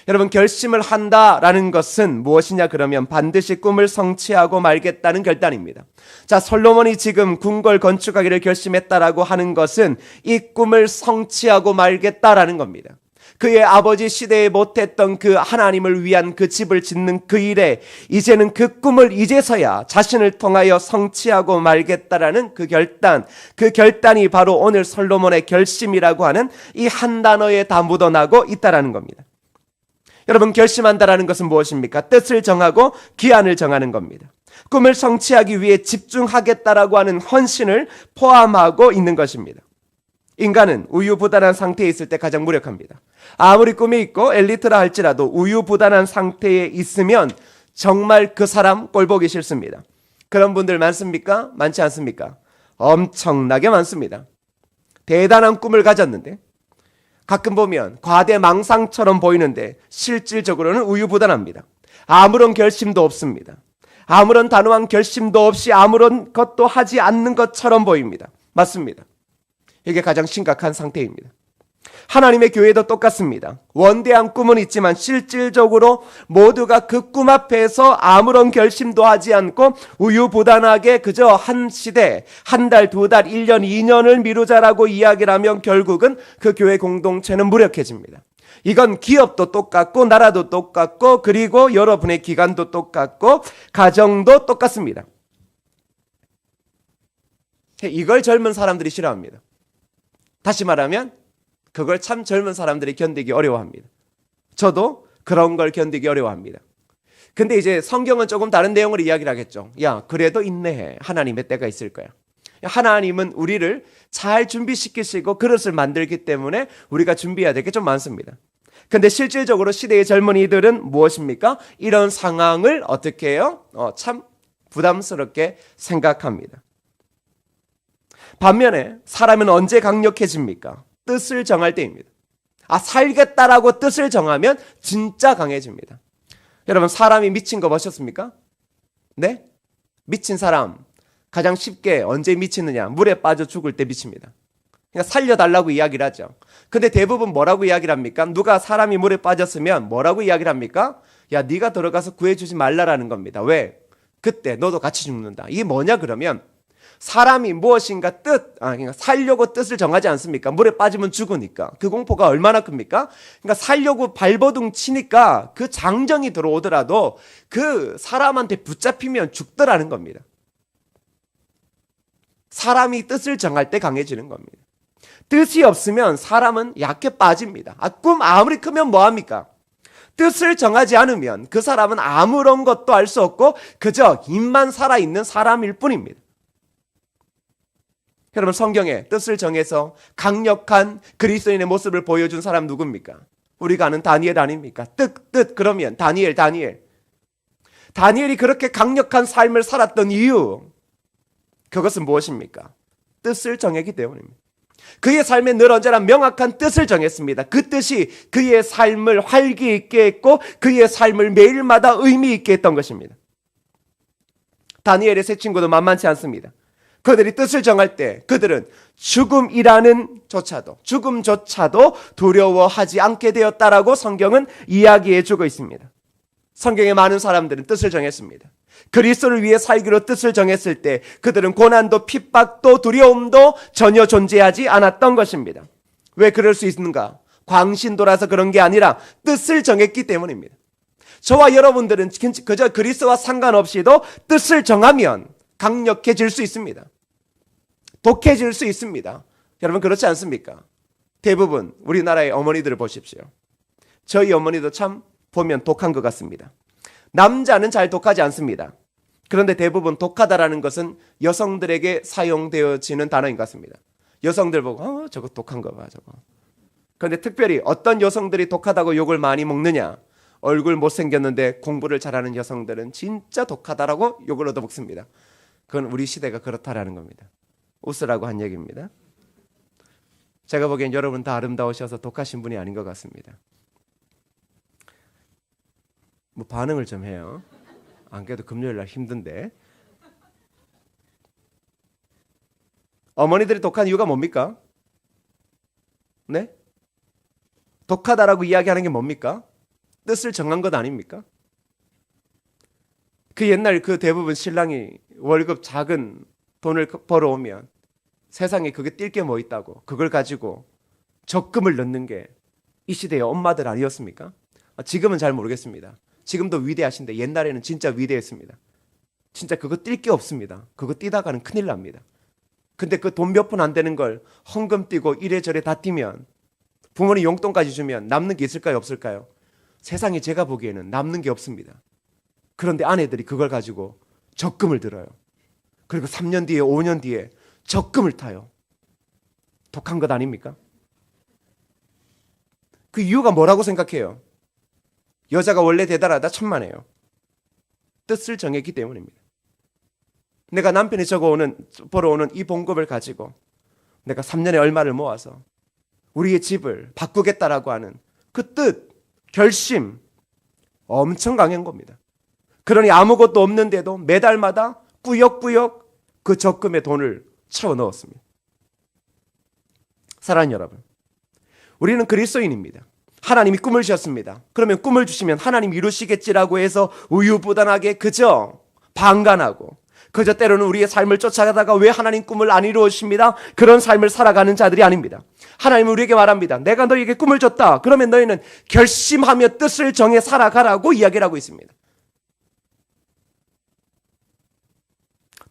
여러분, 결심을 한다라는 것은 무엇이냐 그러면 반드시 꿈을 성취하고 말겠다는 결단입니다. 자, 솔로몬이 지금 궁궐 건축하기를 결심했다라고 하는 것은 이 꿈을 성취하고 말겠다라는 겁니다. 그의 아버지 시대에 못했던 그 하나님을 위한 그 집을 짓는 그 일에 이제는 그 꿈을 이제서야 자신을 통하여 성취하고 말겠다라는 그 결단이 바로 오늘 솔로몬의 결심이라고 하는 이 한 단어에 다 묻어나고 있다라는 겁니다. 여러분, 결심한다라는 것은 무엇입니까? 뜻을 정하고 기한을 정하는 겁니다. 꿈을 성취하기 위해 집중하겠다라고 하는 헌신을 포함하고 있는 것입니다. 인간은 우유부단한 상태에 있을 때 가장 무력합니다. 아무리 꿈이 있고 엘리트라 할지라도 우유부단한 상태에 있으면 정말 그 사람 꼴보기 싫습니다. 그런 분들 많습니까? 많지 않습니까? 엄청나게 많습니다. 대단한 꿈을 가졌는데 가끔 보면 과대망상처럼 보이는데 실질적으로는 우유부단합니다. 아무런 결심도 없습니다. 아무런 단호한 결심도 없이 아무런 것도 하지 않는 것처럼 보입니다. 맞습니다. 이게 가장 심각한 상태입니다. 하나님의 교회도 똑같습니다. 원대한 꿈은 있지만 실질적으로 모두가 그 꿈 앞에서 아무런 결심도 하지 않고 우유부단하게 그저 한 시대, 한 달, 두 달, 1년, 2년을 미루자라고 이야기를 하면 결국은 그 교회 공동체는 무력해집니다. 이건 기업도 똑같고 나라도 똑같고 그리고 여러분의 기관도 똑같고 가정도 똑같습니다. 이걸 젊은 사람들이 싫어합니다. 다시 말하면 그걸 참 젊은 사람들이 견디기 어려워합니다. 저도 그런 걸 견디기 어려워합니다. 근데 이제 성경은 조금 다른 내용을 이야기를 하겠죠. 야, 그래도 인내해. 하나님의 때가 있을 거야. 하나님은 우리를 잘 준비시키시고 그릇을 만들기 때문에 우리가 준비해야 될 게 좀 많습니다. 근데 실질적으로 시대의 젊은이들은 무엇입니까? 이런 상황을 어떻게 해요? 참 부담스럽게 생각합니다. 반면에 사람은 언제 강력해집니까? 뜻을 정할 때입니다. 살겠다라고 뜻을 정하면 진짜 강해집니다. 여러분, 사람이 미친 거 보셨습니까? 네? 미친 사람 가장 쉽게 언제 미치느냐? 물에 빠져 죽을 때 미칩니다. 그러니까 살려달라고 이야기를 하죠. 근데 대부분 뭐라고 이야기를 합니까? 누가 사람이 물에 빠졌으면 뭐라고 이야기를 합니까? 야, 네가 들어가서 구해주지 말라라는 겁니다. 왜? 그때 너도 같이 죽는다. 이게 뭐냐 그러면 사람이 무엇인가 그러니까 살려고 뜻을 정하지 않습니까? 물에 빠지면 죽으니까. 그 공포가 얼마나 큽니까? 그러니까 살려고 발버둥 치니까 그 장정이 들어오더라도 그 사람한테 붙잡히면 죽더라는 겁니다. 사람이 뜻을 정할 때 강해지는 겁니다. 뜻이 없으면 사람은 약해 빠집니다. 꿈 아무리 크면 뭐합니까? 뜻을 정하지 않으면 그 사람은 아무런 것도 할 수 없고 그저 입만 살아있는 사람일 뿐입니다. 여러분, 성경에 뜻을 정해서 강력한 그리스도인의 모습을 보여준 사람 누굽니까? 우리가 아는 다니엘 아닙니까? 뜻 그러면 다니엘이 그렇게 강력한 삶을 살았던 이유, 그것은 무엇입니까? 뜻을 정했기 때문입니다. 그의 삶에 늘 언제나 명확한 뜻을 정했습니다. 그 뜻이 그의 삶을 활기 있게 했고 그의 삶을 매일마다 의미 있게 했던 것입니다. 다니엘의 세 친구도 만만치 않습니다. 그들이 뜻을 정할 때 그들은 죽음조차도 두려워하지 않게 되었다라고 성경은 이야기해주고 있습니다. 성경의 많은 사람들은 뜻을 정했습니다. 그리스도를 위해 살기로 뜻을 정했을 때 그들은 고난도 핍박도 두려움도 전혀 존재하지 않았던 것입니다. 왜 그럴 수 있는가? 광신도라서 그런 게 아니라 뜻을 정했기 때문입니다. 저와 여러분들은 그저 그리스도와 상관없이도 뜻을 정하면 강력해질 수 있습니다. 독해질 수 있습니다. 여러분, 그렇지 않습니까? 대부분 우리나라의 어머니들을 보십시오. 저희 어머니도 참 보면 독한 것 같습니다. 남자는 잘 독하지 않습니다. 그런데 대부분 독하다라는 것은 여성들에게 사용되어지는 단어인 것 같습니다. 여성들 보고 저거 독한 거 봐 저거. 그런데 특별히 어떤 여성들이 독하다고 욕을 많이 먹느냐? 얼굴 못생겼는데 공부를 잘하는 여성들은 진짜 독하다라고 욕을 얻어먹습니다. 그건 우리 시대가 그렇다라는 겁니다. 웃으라고 한 얘기입니다. 제가 보기엔 여러분 다 아름다우셔서 독하신 분이 아닌 것 같습니다. 뭐 반응을 좀 해요. 안 그래도 금요일 날 힘든데. 어머니들이 독한 이유가 뭡니까? 네? 독하다라고 이야기하는 게 뭡니까? 뜻을 정한 것 아닙니까? 그 옛날 그 대부분 신랑이 월급 작은 돈을 벌어오면 세상에 그게 뛸 게 뭐 있다고 그걸 가지고 적금을 넣는 게 이 시대의 엄마들 아니었습니까? 지금은 잘 모르겠습니다. 지금도 위대하신데 옛날에는 진짜 위대했습니다. 진짜 그거 뛸 게 없습니다. 그거 뛰다가는 큰일 납니다. 근데 그 돈 몇 푼 안 되는 걸 헌금 뛰고 이래저래 다 뛰면 부모님 용돈까지 주면 남는 게 있을까요? 없을까요? 세상에 제가 보기에는 남는 게 없습니다. 그런데 아내들이 그걸 가지고 적금을 들어요. 그리고 3년 뒤에 5년 뒤에 적금을 타요. 독한 것 아닙니까? 그 이유가 뭐라고 생각해요? 여자가 원래 대단하다 천만에요. 뜻을 정했기 때문입니다. 내가 남편이 벌어오는 이 봉급을 가지고 내가 3년에 얼마를 모아서 우리의 집을 바꾸겠다라고 하는 그 뜻, 결심 엄청 강한 겁니다. 그러니 아무것도 없는데도 매달마다 꾸역꾸역 그 적금에 돈을 채워 넣었습니다. 사랑하는 여러분, 우리는 그리스도인입니다. 하나님이 꿈을 주셨습니다. 그러면 꿈을 주시면 하나님 이루시겠지라고 해서 우유부단하게 그저 방관하고 그저 때로는 우리의 삶을 쫓아가다가 왜 하나님 꿈을 안 이루어주십니다? 그런 삶을 살아가는 자들이 아닙니다. 하나님은 우리에게 말합니다. 내가 너에게 꿈을 줬다. 그러면 너희는 결심하며 뜻을 정해 살아가라고 이야기를 하고 있습니다.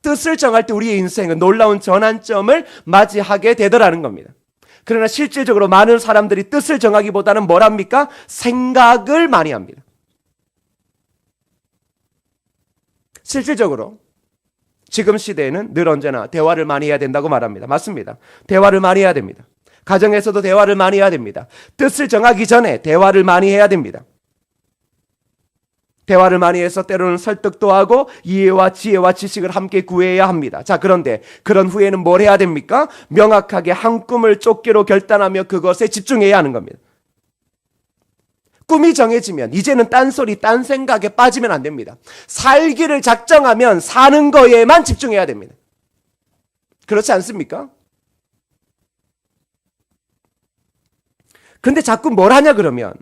뜻을 정할 때 우리의 인생은 놀라운 전환점을 맞이하게 되더라는 겁니다. 그러나 실질적으로 많은 사람들이 뜻을 정하기보다는 뭘 합니까? 생각을 많이 합니다. 실질적으로 지금 시대에는 늘 언제나 대화를 많이 해야 된다고 말합니다. 맞습니다. 대화를 많이 해야 됩니다. 가정에서도 대화를 많이 해야 됩니다. 뜻을 정하기 전에 대화를 많이 해야 됩니다. 대화를 많이 해서 때로는 설득도 하고 이해와 지혜와 지식을 함께 구해야 합니다. 자, 그런데 그런 후에는 뭘 해야 됩니까? 명확하게 한 꿈을 쫓기로 결단하며 그것에 집중해야 하는 겁니다. 꿈이 정해지면 이제는 딴소리, 딴 생각에 빠지면 안 됩니다. 살기를 작정하면 사는 거에만 집중해야 됩니다. 그렇지 않습니까? 근데 자꾸 뭘 하냐 그러면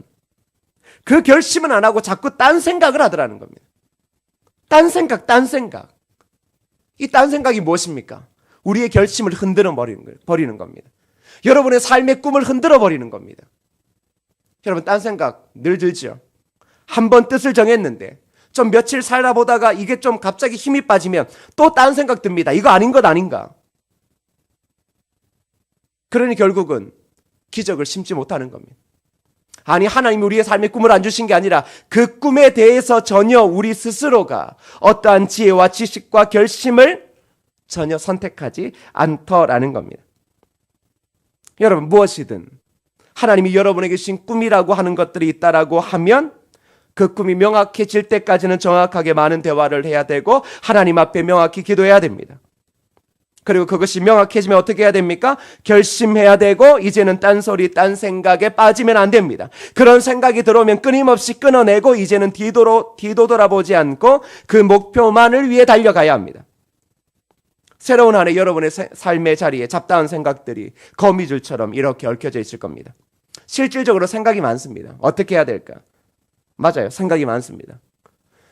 그 결심은 안 하고 자꾸 딴 생각을 하더라는 겁니다. 딴 생각. 이 딴 생각이 무엇입니까? 우리의 결심을 흔들어 버리는 겁니다. 여러분의 삶의 꿈을 흔들어 버리는 겁니다. 여러분 딴 생각 늘 들죠. 한번 뜻을 정했는데 좀 며칠 살다 보다가 이게 좀 갑자기 힘이 빠지면 또 딴 생각 듭니다. 이거 아닌 것 아닌가? 그러니 결국은 기적을 심지 못하는 겁니다. 아니, 하나님이 우리의 삶의 꿈을 안 주신 게 아니라 그 꿈에 대해서 전혀 우리 스스로가 어떠한 지혜와 지식과 결심을 전혀 선택하지 않더라는 겁니다. 여러분 무엇이든 하나님이 여러분에게 주신 꿈이라고 하는 것들이 있다라고 하면 그 꿈이 명확해질 때까지는 정확하게 많은 대화를 해야 되고 하나님 앞에 명확히 기도해야 됩니다. 그리고 그것이 명확해지면 어떻게 해야 됩니까? 결심해야 되고 이제는 딴소리, 딴 생각에 빠지면 안 됩니다. 그런 생각이 들어오면 끊임없이 끊어내고 이제는 뒤도 돌아보지 않고 그 목표만을 위해 달려가야 합니다. 새로운 한 해 여러분의 삶의 자리에 잡다한 생각들이 거미줄처럼 이렇게 얽혀져 있을 겁니다. 실질적으로 생각이 많습니다. 어떻게 해야 될까? 맞아요. 생각이 많습니다.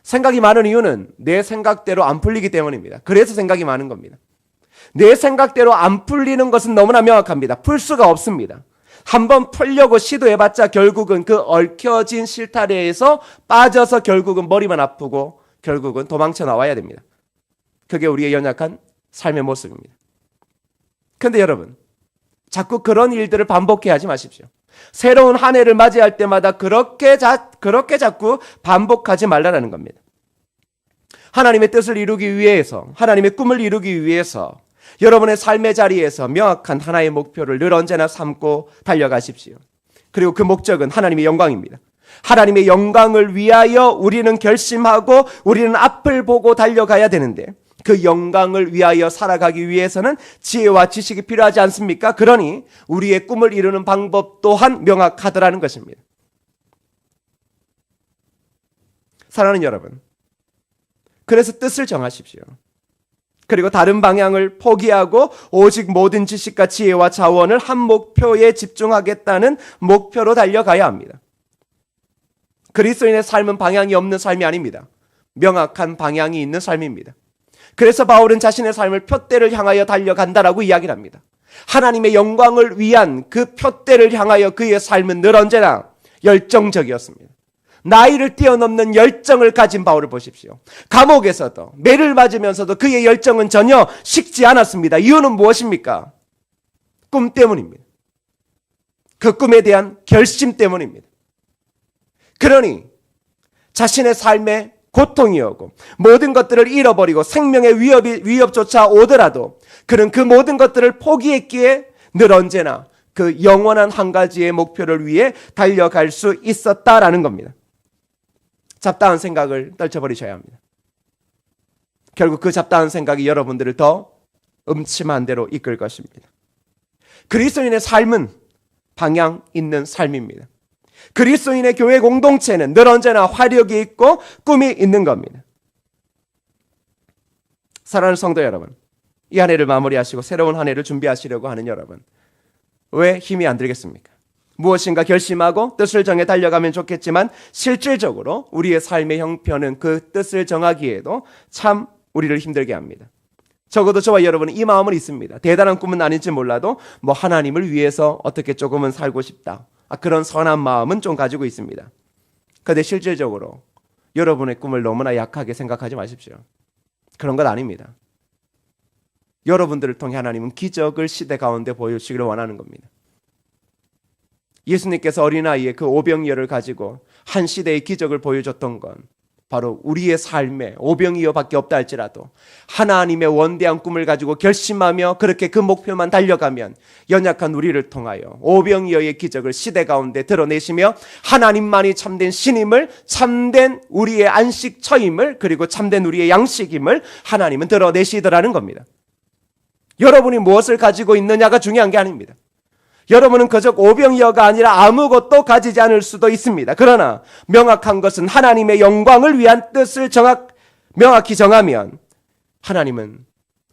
생각이 많은 이유는 내 생각대로 안 풀리기 때문입니다. 그래서 생각이 많은 겁니다. 내 생각대로 안 풀리는 것은 너무나 명확합니다. 풀 수가 없습니다. 한번 풀려고 시도해봤자 결국은 그 얽혀진 실타래에서 빠져서 결국은 머리만 아프고 결국은 도망쳐 나와야 됩니다. 그게 우리의 연약한 삶의 모습입니다. 그런데 여러분, 자꾸 그런 일들을 반복해 하지 마십시오. 새로운 한 해를 맞이할 때마다 그렇게 자꾸 반복하지 말라는 겁니다. 하나님의 뜻을 이루기 위해서, 하나님의 꿈을 이루기 위해서 여러분의 삶의 자리에서 명확한 하나의 목표를 늘 언제나 삼고 달려가십시오. 그리고 그 목적은 하나님의 영광입니다. 하나님의 영광을 위하여 우리는 결심하고 우리는 앞을 보고 달려가야 되는데 그 영광을 위하여 살아가기 위해서는 지혜와 지식이 필요하지 않습니까? 그러니 우리의 꿈을 이루는 방법 또한 명확하더라는 것입니다. 사랑하는 여러분, 그래서 뜻을 정하십시오. 그리고 다른 방향을 포기하고 오직 모든 지식과 지혜와 자원을 한 목표에 집중하겠다는 목표로 달려가야 합니다. 그리스도인의 삶은 방향이 없는 삶이 아닙니다. 명확한 방향이 있는 삶입니다. 그래서 바울은 자신의 삶을 푯대를 향하여 달려간다라고 이야기를 합니다. 하나님의 영광을 위한 그 푯대를 향하여 그의 삶은 늘 언제나 열정적이었습니다. 나이를 뛰어넘는 열정을 가진 바울을 보십시오. 감옥에서도 매를 맞으면서도 그의 열정은 전혀 식지 않았습니다. 이유는 무엇입니까? 꿈 때문입니다. 그 꿈에 대한 결심 때문입니다. 그러니 자신의 삶에 고통이 오고 모든 것들을 잃어버리고 생명의 위협조차 오더라도 그는 그 모든 것들을 포기했기에 늘 언제나 그 영원한 한 가지의 목표를 위해 달려갈 수 있었다라는 겁니다. 잡다한 생각을 떨쳐버리셔야 합니다. 결국 그 잡다한 생각이 여러분들을 더 음침한 데로 이끌 것입니다. 그리스도인의 삶은 방향 있는 삶입니다. 그리스도인의 교회 공동체는 늘 언제나 화력이 있고 꿈이 있는 겁니다. 사랑하는 성도 여러분, 이 한 해를 마무리하시고 새로운 한 해를 준비하시려고 하는 여러분, 왜 힘이 안 들겠습니까? 무엇인가 결심하고 뜻을 정해 달려가면 좋겠지만 실질적으로 우리의 삶의 형편은 그 뜻을 정하기에도 참 우리를 힘들게 합니다. 적어도 저와 여러분은 이 마음은 있습니다. 대단한 꿈은 아닌지 몰라도 하나님을 위해서 어떻게 조금은 살고 싶다. 그런 선한 마음은 좀 가지고 있습니다. 그런데 실질적으로 여러분의 꿈을 너무나 약하게 생각하지 마십시오. 그런 것 아닙니다. 여러분들을 통해 하나님은 기적을 시대 가운데 보여주시기를 원하는 겁니다. 예수님께서 어린아이의 그 오병이어를 가지고 한 시대의 기적을 보여줬던 건 바로 우리의 삶에 오병이어밖에 없다 할지라도 하나님의 원대한 꿈을 가지고 결심하며 그렇게 그 목표만 달려가면 연약한 우리를 통하여 오병이어의 기적을 시대 가운데 드러내시며 하나님만이 참된 신임을, 참된 우리의 안식처임을, 그리고 참된 우리의 양식임을 하나님은 드러내시더라는 겁니다. 여러분이 무엇을 가지고 있느냐가 중요한 게 아닙니다. 여러분은 그저 오병이어가 아니라 아무것도 가지지 않을 수도 있습니다. 그러나 명확한 것은 하나님의 영광을 위한 뜻을 명확히 정하면 하나님은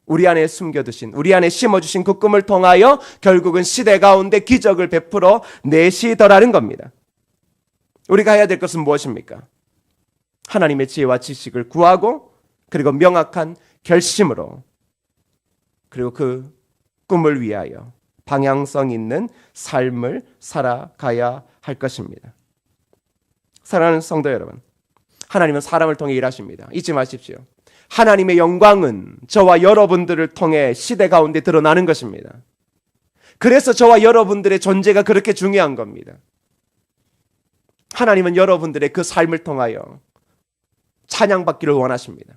우리 안에 숨겨두신, 우리 안에 심어주신 그 꿈을 통하여 결국은 시대 가운데 기적을 베풀어 내시더라는 겁니다. 우리가 해야 될 것은 무엇입니까? 하나님의 지혜와 지식을 구하고 그리고 명확한 결심으로 그리고 그 꿈을 위하여 방향성 있는 삶을 살아가야 할 것입니다. 사랑하는 성도 여러분, 하나님은 사람을 통해 일하십니다. 잊지 마십시오. 하나님의 영광은 저와 여러분들을 통해 시대 가운데 드러나는 것입니다. 그래서 저와 여러분들의 존재가 그렇게 중요한 겁니다. 하나님은 여러분들의 그 삶을 통하여 찬양받기를 원하십니다.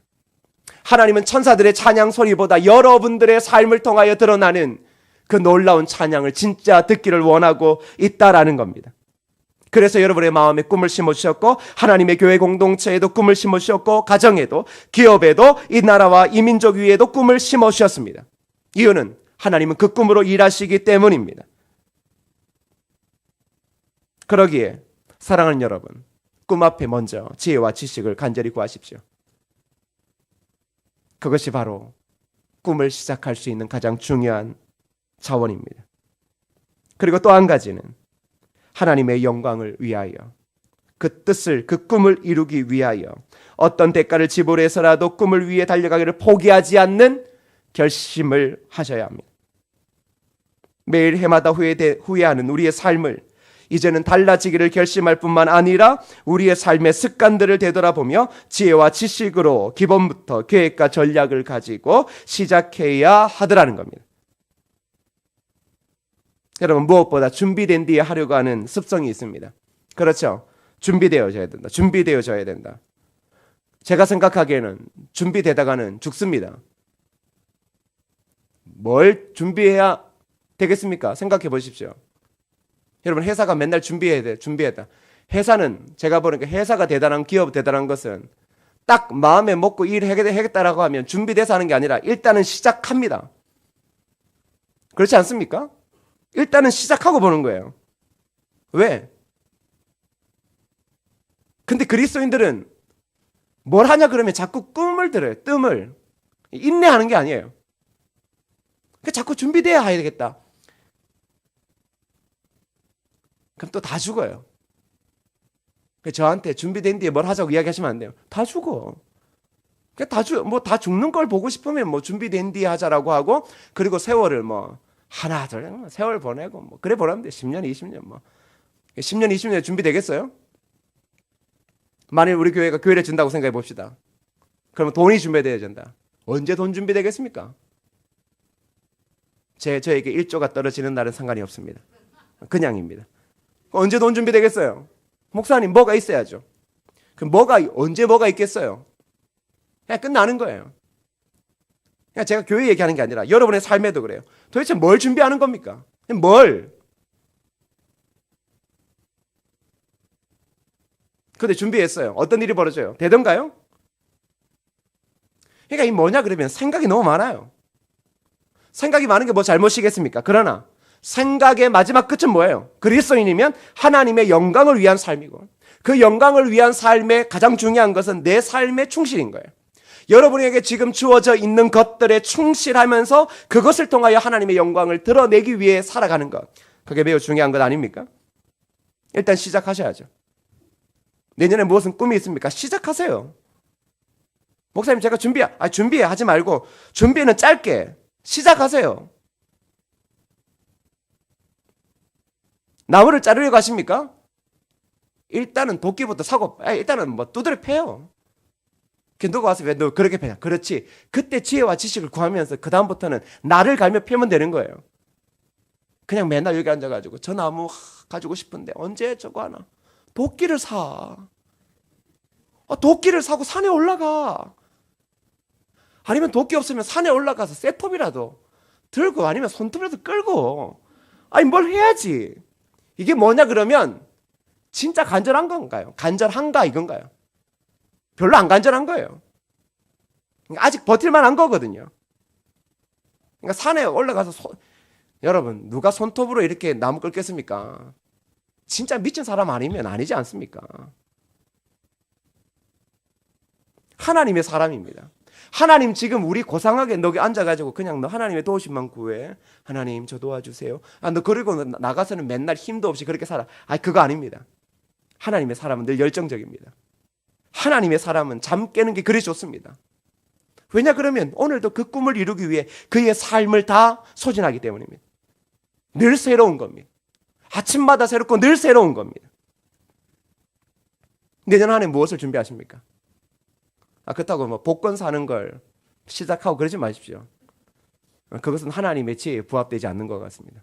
하나님은 천사들의 찬양 소리보다 여러분들의 삶을 통하여 드러나는 그 놀라운 찬양을 진짜 듣기를 원하고 있다라는 겁니다. 그래서 여러분의 마음에 꿈을 심어주셨고 하나님의 교회 공동체에도 꿈을 심어주셨고 가정에도 기업에도 이 나라와 이 민족 위에도 꿈을 심어주셨습니다. 이유는 하나님은 그 꿈으로 일하시기 때문입니다. 그러기에 사랑하는 여러분, 꿈 앞에 먼저 지혜와 지식을 간절히 구하십시오. 그것이 바로 꿈을 시작할 수 있는 가장 중요한 자원입니다. 그리고 또 한 가지는 하나님의 영광을 위하여 그 뜻을, 그 꿈을 이루기 위하여 어떤 대가를 지불해서라도 꿈을 위해 달려가기를 포기하지 않는 결심을 하셔야 합니다. 매일 해마다 후회하는 우리의 삶을 이제는 달라지기를 결심할 뿐만 아니라 우리의 삶의 습관들을 되돌아보며 지혜와 지식으로 기본부터 계획과 전략을 가지고 시작해야 하더라는 겁니다. 여러분, 무엇보다 준비된 뒤에 하려고 하는 습성이 있습니다. 그렇죠? 준비되어져야 된다. 준비되어져야 된다. 제가 생각하기에는 준비되다가는 죽습니다. 뭘 준비해야 되겠습니까? 생각해 보십시오. 여러분, 회사가 맨날 준비해야 돼. 준비했다. 회사는 제가 보니까 회사가 대단한, 기업 대단한 것은 딱 마음에 먹고 일하겠다라고 하면 준비돼서 하는 게 아니라 일단은 시작합니다. 그렇지 않습니까? 일단은 시작하고 보는 거예요. 왜? 근데 그리스도인들은 뭘 하냐 그러면 자꾸 꿈을 들어요. 뜸을. 인내하는 게 아니에요. 자꾸 준비돼야 해야 되겠다. 그럼 또 다 죽어요. 저한테 준비된 뒤에 뭘 하자고 이야기하시면 안 돼요. 다 죽어. 다 죽는 걸 보고 싶으면 뭐 준비된 뒤에 하자라고 하고, 그리고 세월을 뭐 하나 둘 세월 보내고 뭐 그래 보라면 돼. 10년 20년 뭐 10년 20년 준비되겠어요? 만일 우리 교회가 교회를 준다고 생각해 봅시다. 그러면 돈이 준비돼야 된다. 언제 돈 준비되겠습니까? 저에게 1조가 떨어지는 날은 상관이 없습니다. 그냥입니다. 언제 돈 준비되겠어요? 목사님 뭐가 있어야죠. 그럼 언제 뭐가 있겠어요? 그냥 끝나는 거예요. 그냥 제가 교회 얘기하는 게 아니라 여러분의 삶에도 그래요. 도대체 뭘 준비하는 겁니까? 뭘? 근데 준비했어요. 어떤 일이 벌어져요? 되던가요? 그러니까 이 뭐냐 그러면 생각이 너무 많아요. 생각이 많은 게 뭐 잘못이겠습니까? 그러나 생각의 마지막 끝은 뭐예요? 그리스도인이면 하나님의 영광을 위한 삶이고, 그 영광을 위한 삶의 가장 중요한 것은 내 삶의 충실인 거예요. 여러분에게 지금 주어져 있는 것들에 충실하면서 그것을 통하여 하나님의 영광을 드러내기 위해 살아가는 것, 그게 매우 중요한 것 아닙니까? 일단 시작하셔야죠. 내년에 무엇은 꿈이 있습니까? 시작하세요. 목사님 제가 준비해 하지 말고, 준비는 짧게 시작하세요. 나무를 자르려고 하십니까? 일단은 도끼부터 사고, 일단은 뭐 두드려 패요. 누가 와서 왜 너 그렇게 패냐? 그렇지. 그때 지혜와 지식을 구하면서 그 다음부터는 나를 갈며 패면 되는 거예요. 그냥 맨날 여기 앉아가지고 저 나무 가지고 싶은데 언제 저거 하나? 도끼를 사. 도끼를 사고 산에 올라가. 아니면 도끼 없으면 산에 올라가서 셋톱이라도 들고, 아니면 손톱이라도 끌고, 뭘 해야지. 이게 뭐냐 그러면 진짜 간절한 건가요? 간절한가 이건가요? 별로 안 간절한 거예요. 아직 버틸만한 거거든요. 그러니까 산에 올라가서 여러분 누가 손톱으로 이렇게 나무 끌겠습니까? 진짜 미친 사람 아니면 아니지 않습니까? 하나님의 사람입니다. 하나님 지금 우리 고상하게 너기 앉아가지고 그냥 너 하나님의 도우심만 구해. 하나님 저 도와주세요. 너 그리고 나가서는 맨날 힘도 없이 그렇게 살아. 그거 아닙니다. 하나님의 사람은 늘 열정적입니다. 하나님의 사람은 잠 깨는 게 그리 좋습니다. 왜냐 그러면 오늘도 그 꿈을 이루기 위해 그의 삶을 다 소진하기 때문입니다. 늘 새로운 겁니다. 아침마다 새롭고 늘 새로운 겁니다. 내년 한 해 무엇을 준비하십니까? 그렇다고 뭐 복권 사는 걸 시작하고 그러지 마십시오. 그것은 하나님의 지혜에 부합되지 않는 것 같습니다.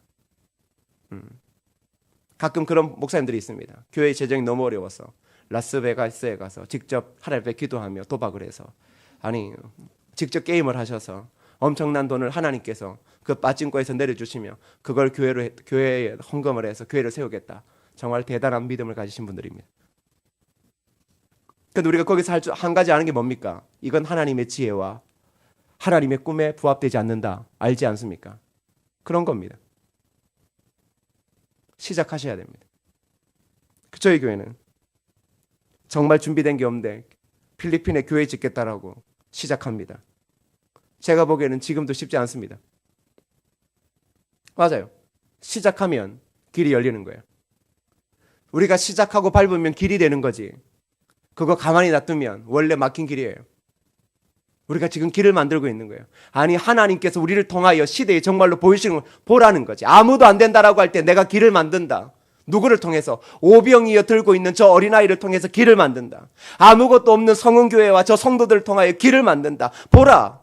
가끔 그런 목사님들이 있습니다. 교회 재정이 너무 어려워서 라스베가스에 가서 직접 하나님 앞에 기도하며 도박을 해서, 직접 게임을 하셔서 엄청난 돈을 하나님께서 그 빠진코에서 내려주시며 그걸 교회에 헌금을 해서 교회를 세우겠다. 정말 대단한 믿음을 가지신 분들입니다. 근데 우리가 거기서 한 가지 아는 게 뭡니까? 이건 하나님의 지혜와 하나님의 꿈에 부합되지 않는다. 알지 않습니까? 그런 겁니다. 시작하셔야 됩니다. 저희 교회는 정말 준비된 게 없는데 필리핀에 교회 짓겠다라고 시작합니다. 제가 보기에는 지금도 쉽지 않습니다. 맞아요. 시작하면 길이 열리는 거예요. 우리가 시작하고 밟으면 길이 되는 거지. 그거 가만히 놔두면 원래 막힌 길이에요. 우리가 지금 길을 만들고 있는 거예요. 하나님께서 우리를 통하여 시대에 정말로 보이시는 걸 보라는 거지. 아무도 안 된다라고 할 때 내가 길을 만든다. 누구를 통해서? 오병이어 들고 있는 저 어린아이를 통해서 길을 만든다. 아무것도 없는 성은교회와 저 성도들을 통하여 길을 만든다. 보라.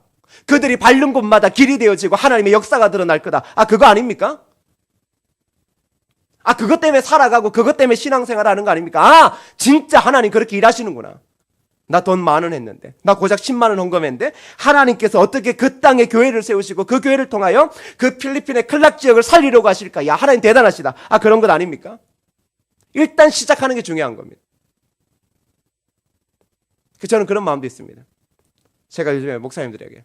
그들이 밟는 곳마다 길이 되어지고 하나님의 역사가 드러날 거다. 그거 아닙니까? 그것 때문에 살아가고 그것 때문에 신앙생활 하는 거 아닙니까? 진짜 하나님 그렇게 일하시는구나. 나 돈 10,000원 했는데, 나 고작 100,000원 헌금했는데 하나님께서 어떻게 그 땅에 교회를 세우시고 그 교회를 통하여 그 필리핀의 클락 지역을 살리려고 하실까? 하나님 대단하시다. 그런 것 아닙니까? 일단 시작하는 게 중요한 겁니다. 저는 그런 마음도 있습니다. 제가 요즘에 목사님들에게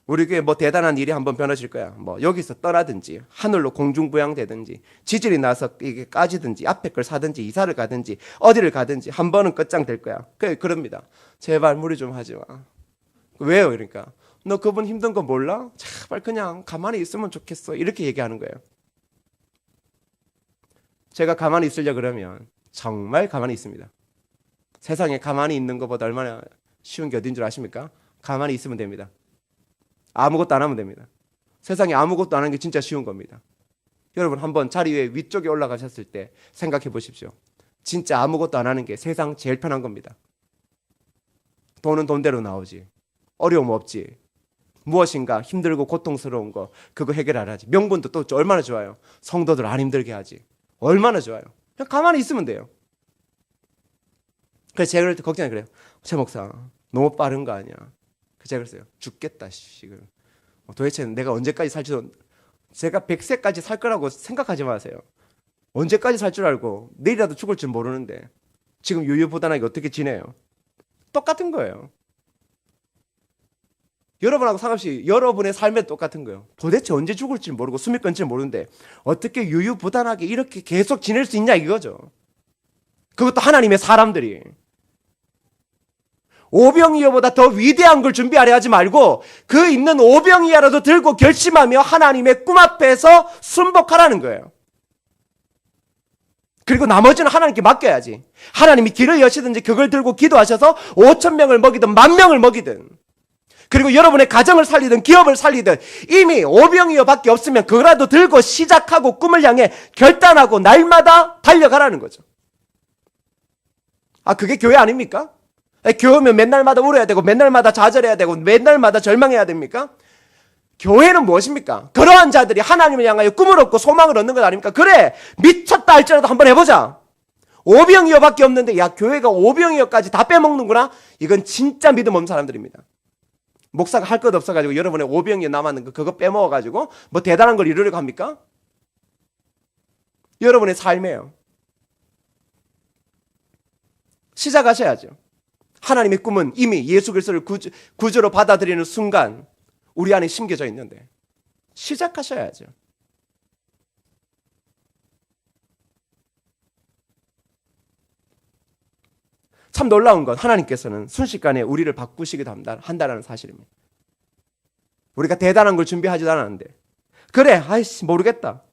우리 교회 뭐 대단한 일이 한번 벌어질 거야. 뭐 여기서 떠나든지 하늘로 공중부양되든지 지질이 나서 이게 까지든지 앞에 걸 사든지 이사를 가든지 어디를 가든지 한 번은 끝장될 거야. 그럽니다. 제발 무리 좀 하지 마. 왜요? 그러니까 너 그분 힘든 거 몰라? 제발 그냥 가만히 있으면 좋겠어. 이렇게 얘기하는 거예요. 제가 가만히 있으려 그러면 정말 가만히 있습니다. 세상에 가만히 있는 것보다 얼마나 쉬운 게 어딘 줄 아십니까? 가만히 있으면 됩니다. 아무것도 안 하면 됩니다. 세상에 아무것도 안 하는 게 진짜 쉬운 겁니다. 여러분 한번 자리 위에 위쪽에 올라가셨을 때 생각해 보십시오. 진짜 아무것도 안 하는 게 세상 제일 편한 겁니다. 돈은 돈대로 나오지. 어려움 없지. 무엇인가 힘들고 고통스러운 거 그거 해결 안 하지. 명분도 또 얼마나 좋아요. 성도들 안 힘들게 하지. 얼마나 좋아요. 그냥 가만히 있으면 돼요. 그래서 제가 그럴 때 걱정이 그래요. 최 목사 너무 빠른 거 아니야. 제가 그랬어요. 죽겠다 지금. 도대체 내가 언제까지 살지도 제가 100세까지 살 거라고 생각하지 마세요. 언제까지 살 줄 알고 내일이라도 죽을 줄 모르는데 지금 유유부단하게 어떻게 지내요? 똑같은 거예요. 여러분하고 상관없이 여러분의 삶에 똑같은 거예요. 도대체 언제 죽을지 모르고 숨이 끊지 모르는데 어떻게 유유부단하게 이렇게 계속 지낼 수 있냐 이거죠. 그것도 하나님의 사람들이. 오병이어보다 더 위대한 걸 준비하려 하지 말고 그 있는 오병이어라도 들고 결심하며 하나님의 꿈 앞에서 순복하라는 거예요. 그리고 나머지는 하나님께 맡겨야지. 하나님이 길을 여시든지 그걸 들고 기도하셔서 5,000명을 먹이든 10,000명을 먹이든 그리고 여러분의 가정을 살리든 기업을 살리든 이미 오병이어밖에 없으면 그거라도 들고 시작하고 꿈을 향해 결단하고 날마다 달려가라는 거죠. 아 그게 교회 아닙니까? 교회면 맨날마다 울어야 되고 맨날마다 좌절해야 되고 맨날마다 절망해야 됩니까? 교회는 무엇입니까? 그러한 자들이 하나님을 향하여 꿈을 얻고 소망을 얻는 것 아닙니까? 그래 미쳤다 할지라도 한번 해보자. 오병이어밖에 없는데 야 교회가 오병이어까지 다 빼먹는구나? 이건 진짜 믿음 없는 사람들입니다. 목사가 할 것 없어가지고 여러분의 오병이어 남았는 거 그거 빼먹어가지고 뭐 대단한 걸 이루려고 합니까? 여러분의 삶이에요. 시작하셔야죠. 하나님의 꿈은 이미 예수 그리스도를 구주로 받아들이는 순간 우리 안에 심겨져 있는데 시작하셔야죠. 참 놀라운 건 하나님께서는 순식간에 우리를 바꾸시기도 한다는 사실입니다. 우리가 대단한 걸 준비하지도 않았는데 그래 아이씨 모르겠다.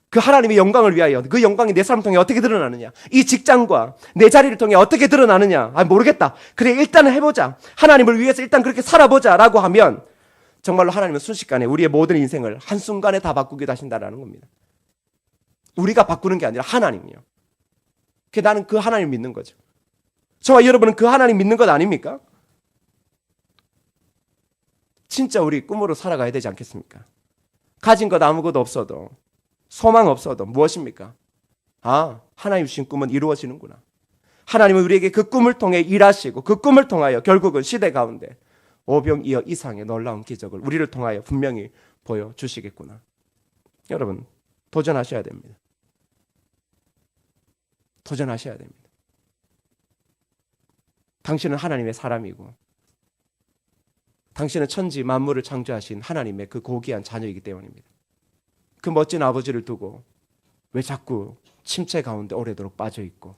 그 하나님의 영광을 위하여 그 영광이 내 삶을 통해 어떻게 드러나느냐 이 직장과 내 자리를 통해 어떻게 드러나느냐 모르겠다. 그래 일단은 해보자. 하나님을 위해서 일단 그렇게 살아보자 라고 하면 정말로 하나님은 순식간에 우리의 모든 인생을 한순간에 다 바꾸기도 하신다는 겁니다. 우리가 바꾸는 게 아니라 하나님이요. 나는 그 하나님 믿는 거죠. 저와 여러분은 그 하나님 믿는 것 아닙니까? 진짜 우리 꿈으로 살아가야 되지 않겠습니까? 가진 것 아무것도 없어도 소망 없어도 무엇입니까? 아, 하나님 주신 꿈은 이루어지는구나. 하나님은 우리에게 그 꿈을 통해 일하시고 그 꿈을 통하여 결국은 시대 가운데 오병이어 이상의 놀라운 기적을 우리를 통하여 분명히 보여주시겠구나. 여러분 도전하셔야 됩니다. 도전하셔야 됩니다. 당신은 하나님의 사람이고 당신은 천지 만물을 창조하신 하나님의 그 고귀한 자녀이기 때문입니다. 그 멋진 아버지를 두고 왜 자꾸 침체 가운데 오래도록 빠져있고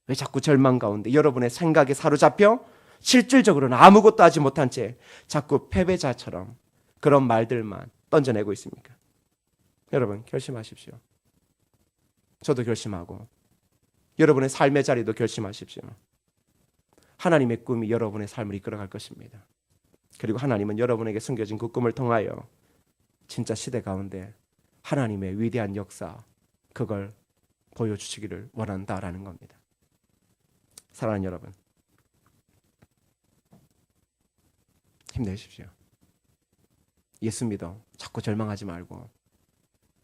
왜 자꾸 절망 가운데 여러분의 생각에 사로잡혀 실질적으로는 아무것도 하지 못한 채 자꾸 패배자처럼 그런 말들만 던져내고 있습니까? 여러분 결심하십시오. 저도 결심하고 여러분의 삶의 자리도 결심하십시오. 하나님의 꿈이 여러분의 삶을 이끌어갈 것입니다. 그리고 하나님은 여러분에게 숨겨진 그 꿈을 통하여 진짜 시대 가운데 하나님의 위대한 역사 그걸 보여주시기를 원한다라는 겁니다. 사랑하는 여러분 힘내십시오. 예수 믿어 자꾸 절망하지 말고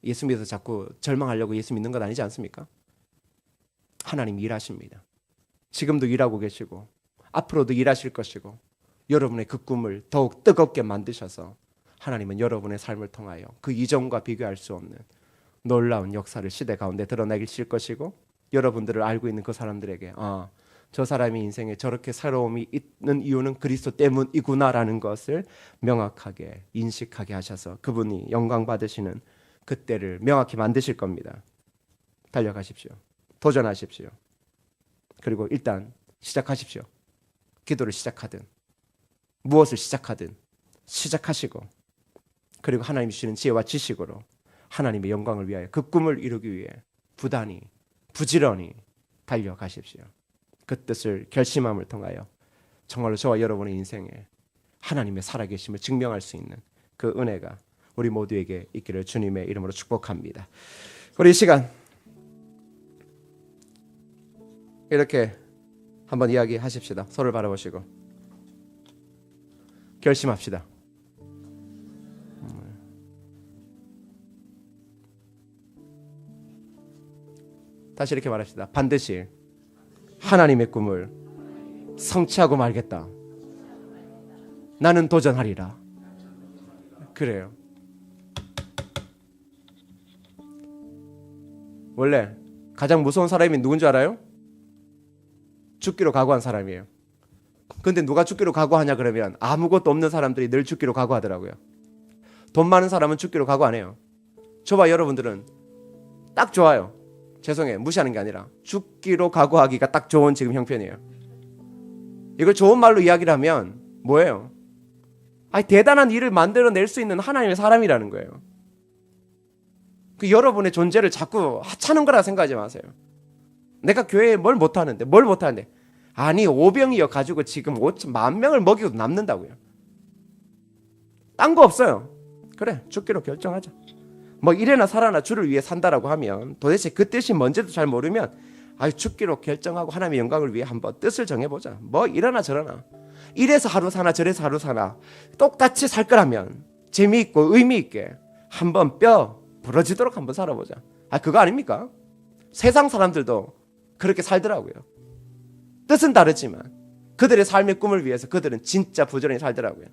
예수 믿어서 자꾸 절망하려고 예수 믿는 것 아니지 않습니까? 하나님 일하십니다. 지금도 일하고 계시고 앞으로도 일하실 것이고 여러분의 그 꿈을 더욱 뜨겁게 만드셔서 하나님은 여러분의 삶을 통하여 그 이전과 비교할 수 없는 놀라운 역사를 시대 가운데 드러내실 것이고 여러분들을 알고 있는 그 사람들에게 아, 저 사람의 인생에 저렇게 새로움이 있는 이유는 그리스도 때문이구나라는 것을 명확하게 인식하게 하셔서 그분이 영광 받으시는 그때를 명확히 만드실 겁니다. 달려가십시오. 도전하십시오. 그리고 일단 시작하십시오. 기도를 시작하든 무엇을 시작하든 시작하시고 그리고 하나님 주시는 지혜와 지식으로 하나님의 영광을 위하여 그 꿈을 이루기 위해 부단히 부지런히 달려가십시오. 그 뜻을 결심함을 통하여 정말로 저와 여러분의 인생에 하나님의 살아계심을 증명할 수 있는 그 은혜가 우리 모두에게 있기를 주님의 이름으로 축복합니다. 우리 이 시간 이렇게 한번 이야기하십시다. 서로를 바라보시고 결심합시다. 다시 이렇게 말합시다. 반드시 하나님의 꿈을 성취하고 말겠다. 나는 도전하리라. 그래요. 원래 가장 무서운 사람이 누군 줄 알아요? 죽기로 각오한 사람이에요. 근데 누가 죽기로 각오하냐 그러면 아무것도 없는 사람들이 늘 죽기로 각오하더라고요. 돈 많은 사람은 죽기로 각오 안 해요. 저와 여러분들은 딱 좋아요. 죄송해요. 무시하는 게 아니라 죽기로 각오하기가 딱 좋은 지금 형편이에요. 이걸 좋은 말로 이야기를 하면 뭐예요? 아니, 대단한 일을 만들어낼 수 있는 하나님의 사람이라는 거예요. 그 여러분의 존재를 자꾸 하찮은 거라 생각하지 마세요. 내가 교회에 뭘 못하는데 아니, 오병이어 가지고 지금 5만 명을 먹이고 남는다고요. 딴 거 없어요. 그래, 죽기로 결정하자. 뭐 이래나 살아나 주를 위해 산다라고 하면 도대체 그 뜻이 뭔지도 잘 모르면 죽기로 결정하고 하나님의 영광을 위해 한번 뜻을 정해보자. 뭐 이러나 저러나 이래서 하루 사나 저래서 하루 사나 똑같이 살 거라면 재미있고 의미있게 한번 뼈 부러지도록 한번 살아보자. 그거 아닙니까? 세상 사람들도 그렇게 살더라고요. 뜻은 다르지만 그들의 삶의 꿈을 위해서 그들은 진짜 부지런히 살더라고요.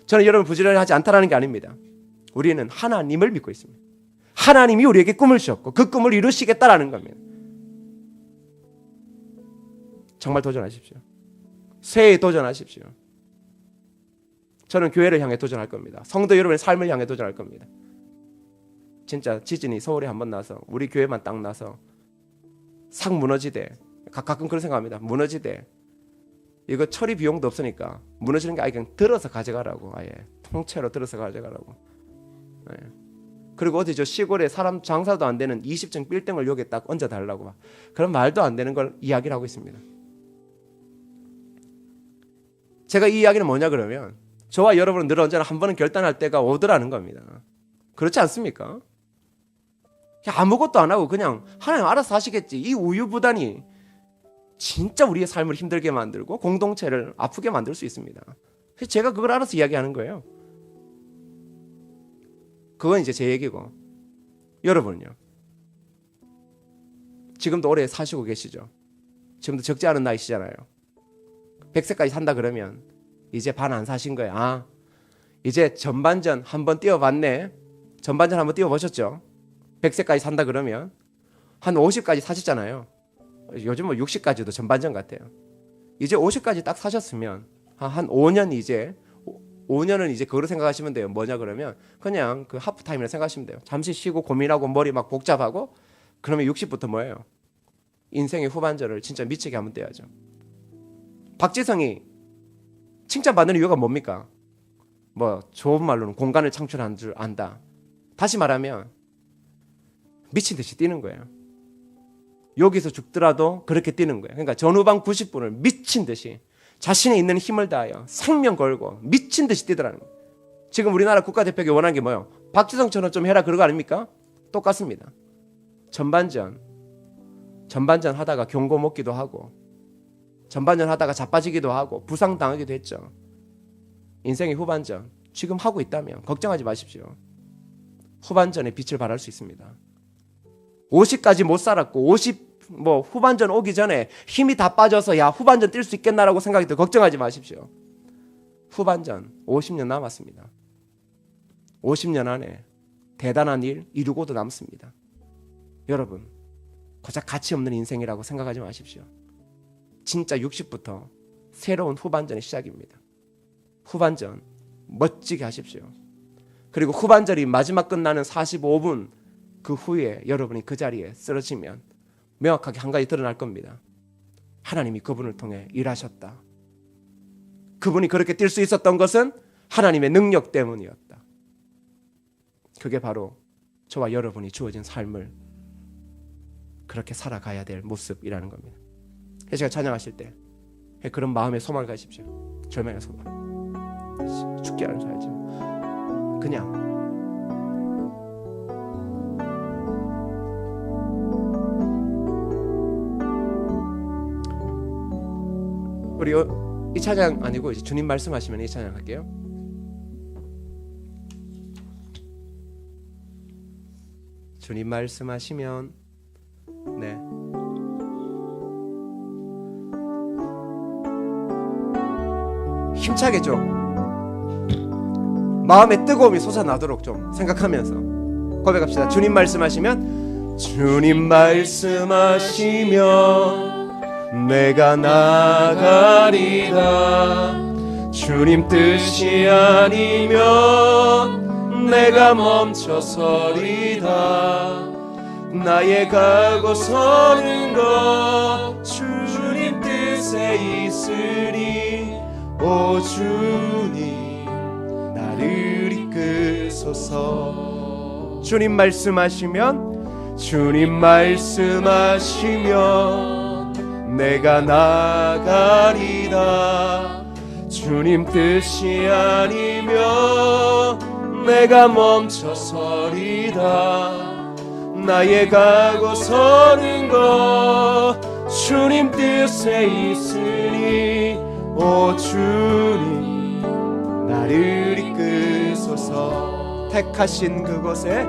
저는 여러분 부지런히 하지 않다라는 게 아닙니다. 우리는 하나님을 믿고 있습니다. 하나님이 우리에게 꿈을 주셨고 그 꿈을 이루시겠다라는 겁니다. 정말 도전하십시오. 새해에 도전하십시오. 저는 교회를 향해 도전할 겁니다. 성도 여러분의 삶을 향해 도전할 겁니다. 진짜 지진이 서울에 한번 나서 우리 교회만 딱 나서 싹 무너지대. 가끔 그런 생각합니다. 무너지대. 이거 처리 비용도 없으니까 무너지는 게 아예 그냥 들어서 가져가라고. 아예 통째로 들어서 가져가라고. 네. 그리고 어디 저 시골에 사람 장사도 안 되는 20층 빌딩을 여기에 딱 얹어달라고. 그런 말도 안 되는 걸 이야기를 하고 있습니다. 제가 이 이야기는 뭐냐 그러면 저와 여러분은 늘 언제나 한 번은 결단할 때가 오더라는 겁니다. 그렇지 않습니까? 그냥 아무것도 안 하고 그냥 하나님 알아서 하시겠지. 이 우유부단이 진짜 우리의 삶을 힘들게 만들고 공동체를 아프게 만들 수 있습니다. 그래서 제가 그걸 알아서 이야기하는 거예요. 그건 이제 제 얘기고 여러분은요? 지금도 오래 사시고 계시죠? 지금도 적지 않은 나이시잖아요. 100세까지 산다 그러면 이제 반 안 사신 거야. 이제 전반전 한번 뛰어봤네. 전반전 한번 뛰어보셨죠? 100세까지 산다 그러면 한 50까지 사셨잖아요. 요즘 뭐 60까지도 전반전 같아요. 이제 50까지 딱 사셨으면 한 5년 이제 5년은 이제 그거로 생각하시면 돼요. 뭐냐 그러면 그냥 그 하프타임이라 생각하시면 돼요. 잠시 쉬고 고민하고 머리 막 복잡하고 그러면 60부터 뭐예요? 인생의 후반전을 진짜 미치게 하면 돼야죠. 박지성이 칭찬받는 이유가 뭡니까? 뭐 좋은 말로는 공간을 창출한 줄 안다. 다시 말하면 미친 듯이 뛰는 거예요. 여기서 죽더라도 그렇게 뛰는 거예요. 그러니까 전후반 90분을 미친 듯이 자신의 있는 힘을 다하여 생명 걸고 미친 듯이 뛰더라는 거예요. 지금 우리나라 국가대표가 원하는 게 뭐예요? 박지성처럼 좀 해라 그런 거 아닙니까? 똑같습니다. 전반전 하다가 경고 먹기도 하고 전반전 하다가 자빠지기도 하고 부상당하기도 했죠. 인생의 후반전 지금 하고 있다면 걱정하지 마십시오. 후반전에 빛을 발할 수 있습니다. 50까지 못 살았고 50 후반전 오기 전에 힘이 다 빠져서 후반전 뛸 수 있겠나라고 생각이 들 걱정하지 마십시오. 후반전 50년 남았습니다. 50년 안에 대단한 일 이루고도 남습니다. 여러분 고작 가치 없는 인생이라고 생각하지 마십시오. 진짜 60부터 새로운 후반전의 시작입니다. 후반전 멋지게 하십시오. 그리고 후반전이 마지막 끝나는 45분 그 후에 여러분이 그 자리에 쓰러지면 명확하게 한 가지 드러날 겁니다. 하나님이 그분을 통해 일하셨다. 그분이 그렇게 뛸 수 있었던 것은 하나님의 능력 때문이었다. 그게 바로 저와 여러분이 주어진 삶을 그렇게 살아가야 될 모습이라는 겁니다. 제가 찬양하실 때 그런 마음의 소망을 가지십시오. 절망의 소망. 죽게 하는 살지. 그냥 우리 이 찬양 아니고 이제 주님 말씀하시면 이 찬양 할게요. 주님 말씀하시면 네. 힘차게 좀 마음의 뜨거움이 솟아나도록 좀 생각하면서 고백합시다. 주님 말씀하시면 주님 말씀하시면 내가 나가리라. 주님 뜻이 아니면 내가 멈춰서리다. 나의 가고 서는 것 주님 뜻에 있으니 오 주님 나를 이끄소서. 주님 말씀하시면 내가 나가리다. 주님 뜻이 아니면 내가 멈춰서리다. 나의 가고 서는 것 주님 뜻에 있으니 오 주님 나를 이끄소서. 택하신 그곳에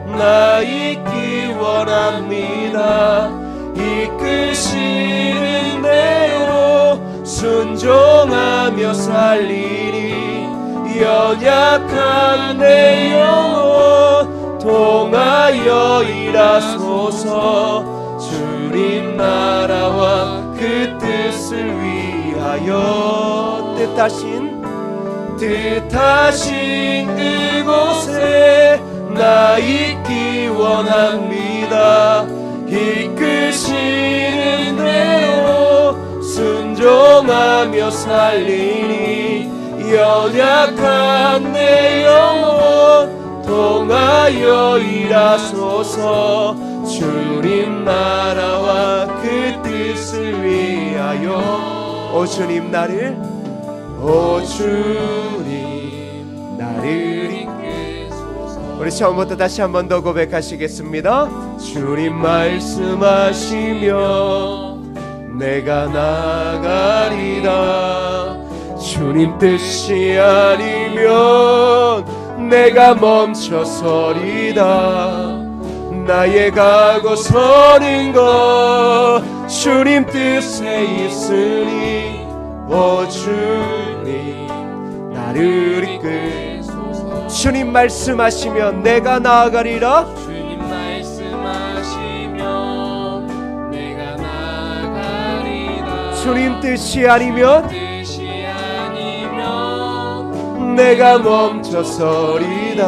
나 있기 원합니다. 이끄시는 대로 순종하며 살리니 연약한 내 영혼 통하여 일하소서. 주님 나라와 그 뜻을 위하여 뜻하신 그곳에 나 있기 원합니다. 이끄시는 대로 순종하며 살리니 연약한 내 영혼 통하여 일하소서. 주님 나라와 그 뜻을 위하여 오 주님 나를 이끄소서. 우리 처음부터 다시 한 번 더 고백하시겠습니다. 주님 말씀하시면 내가 나가리다. 주님 뜻이 아니면 내가 멈춰서리다. 나의 가고 서는 것 주님 뜻에 있으니 오 주님 나를 이끄소서. 주님 말씀하시면 내가 나아가리라. 주님 말씀하시면 내가 나아가리라. 주님 뜻이 아니면 내가 멈춰서리다.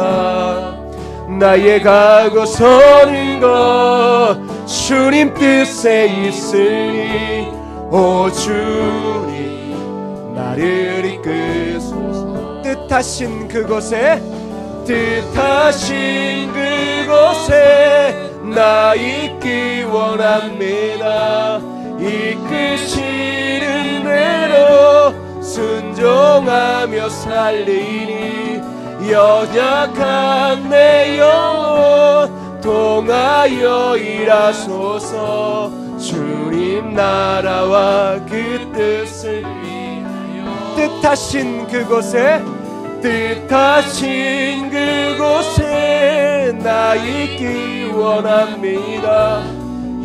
나의 가고 서는 것 주님 뜻에 있으니 오 주님 나를 이끄소서. 뜻하신 그곳에 나 있기 원합니다. 이끄시는 대로 순종하며 살리니 연약한 내 영혼 통하여 일하소서. 주님 나라와 그 뜻을 위하여 뜻하신 그곳에 나 있기 원합니다.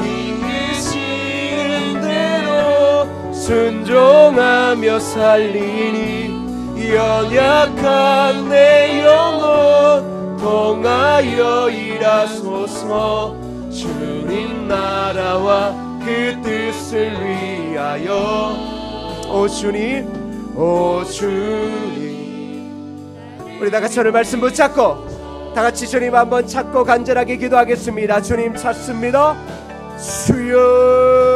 이끄시는 대로 순종하며 살리니 연약한 내 영혼 통하여 일하소서. 주님 나라와 그 뜻을 위하여 오 주님 우리 다같이 오늘 말씀 붙잡고 다같이 주님 한번 찾고 간절하게 기도하겠습니다. 주님 찾습니다. 주여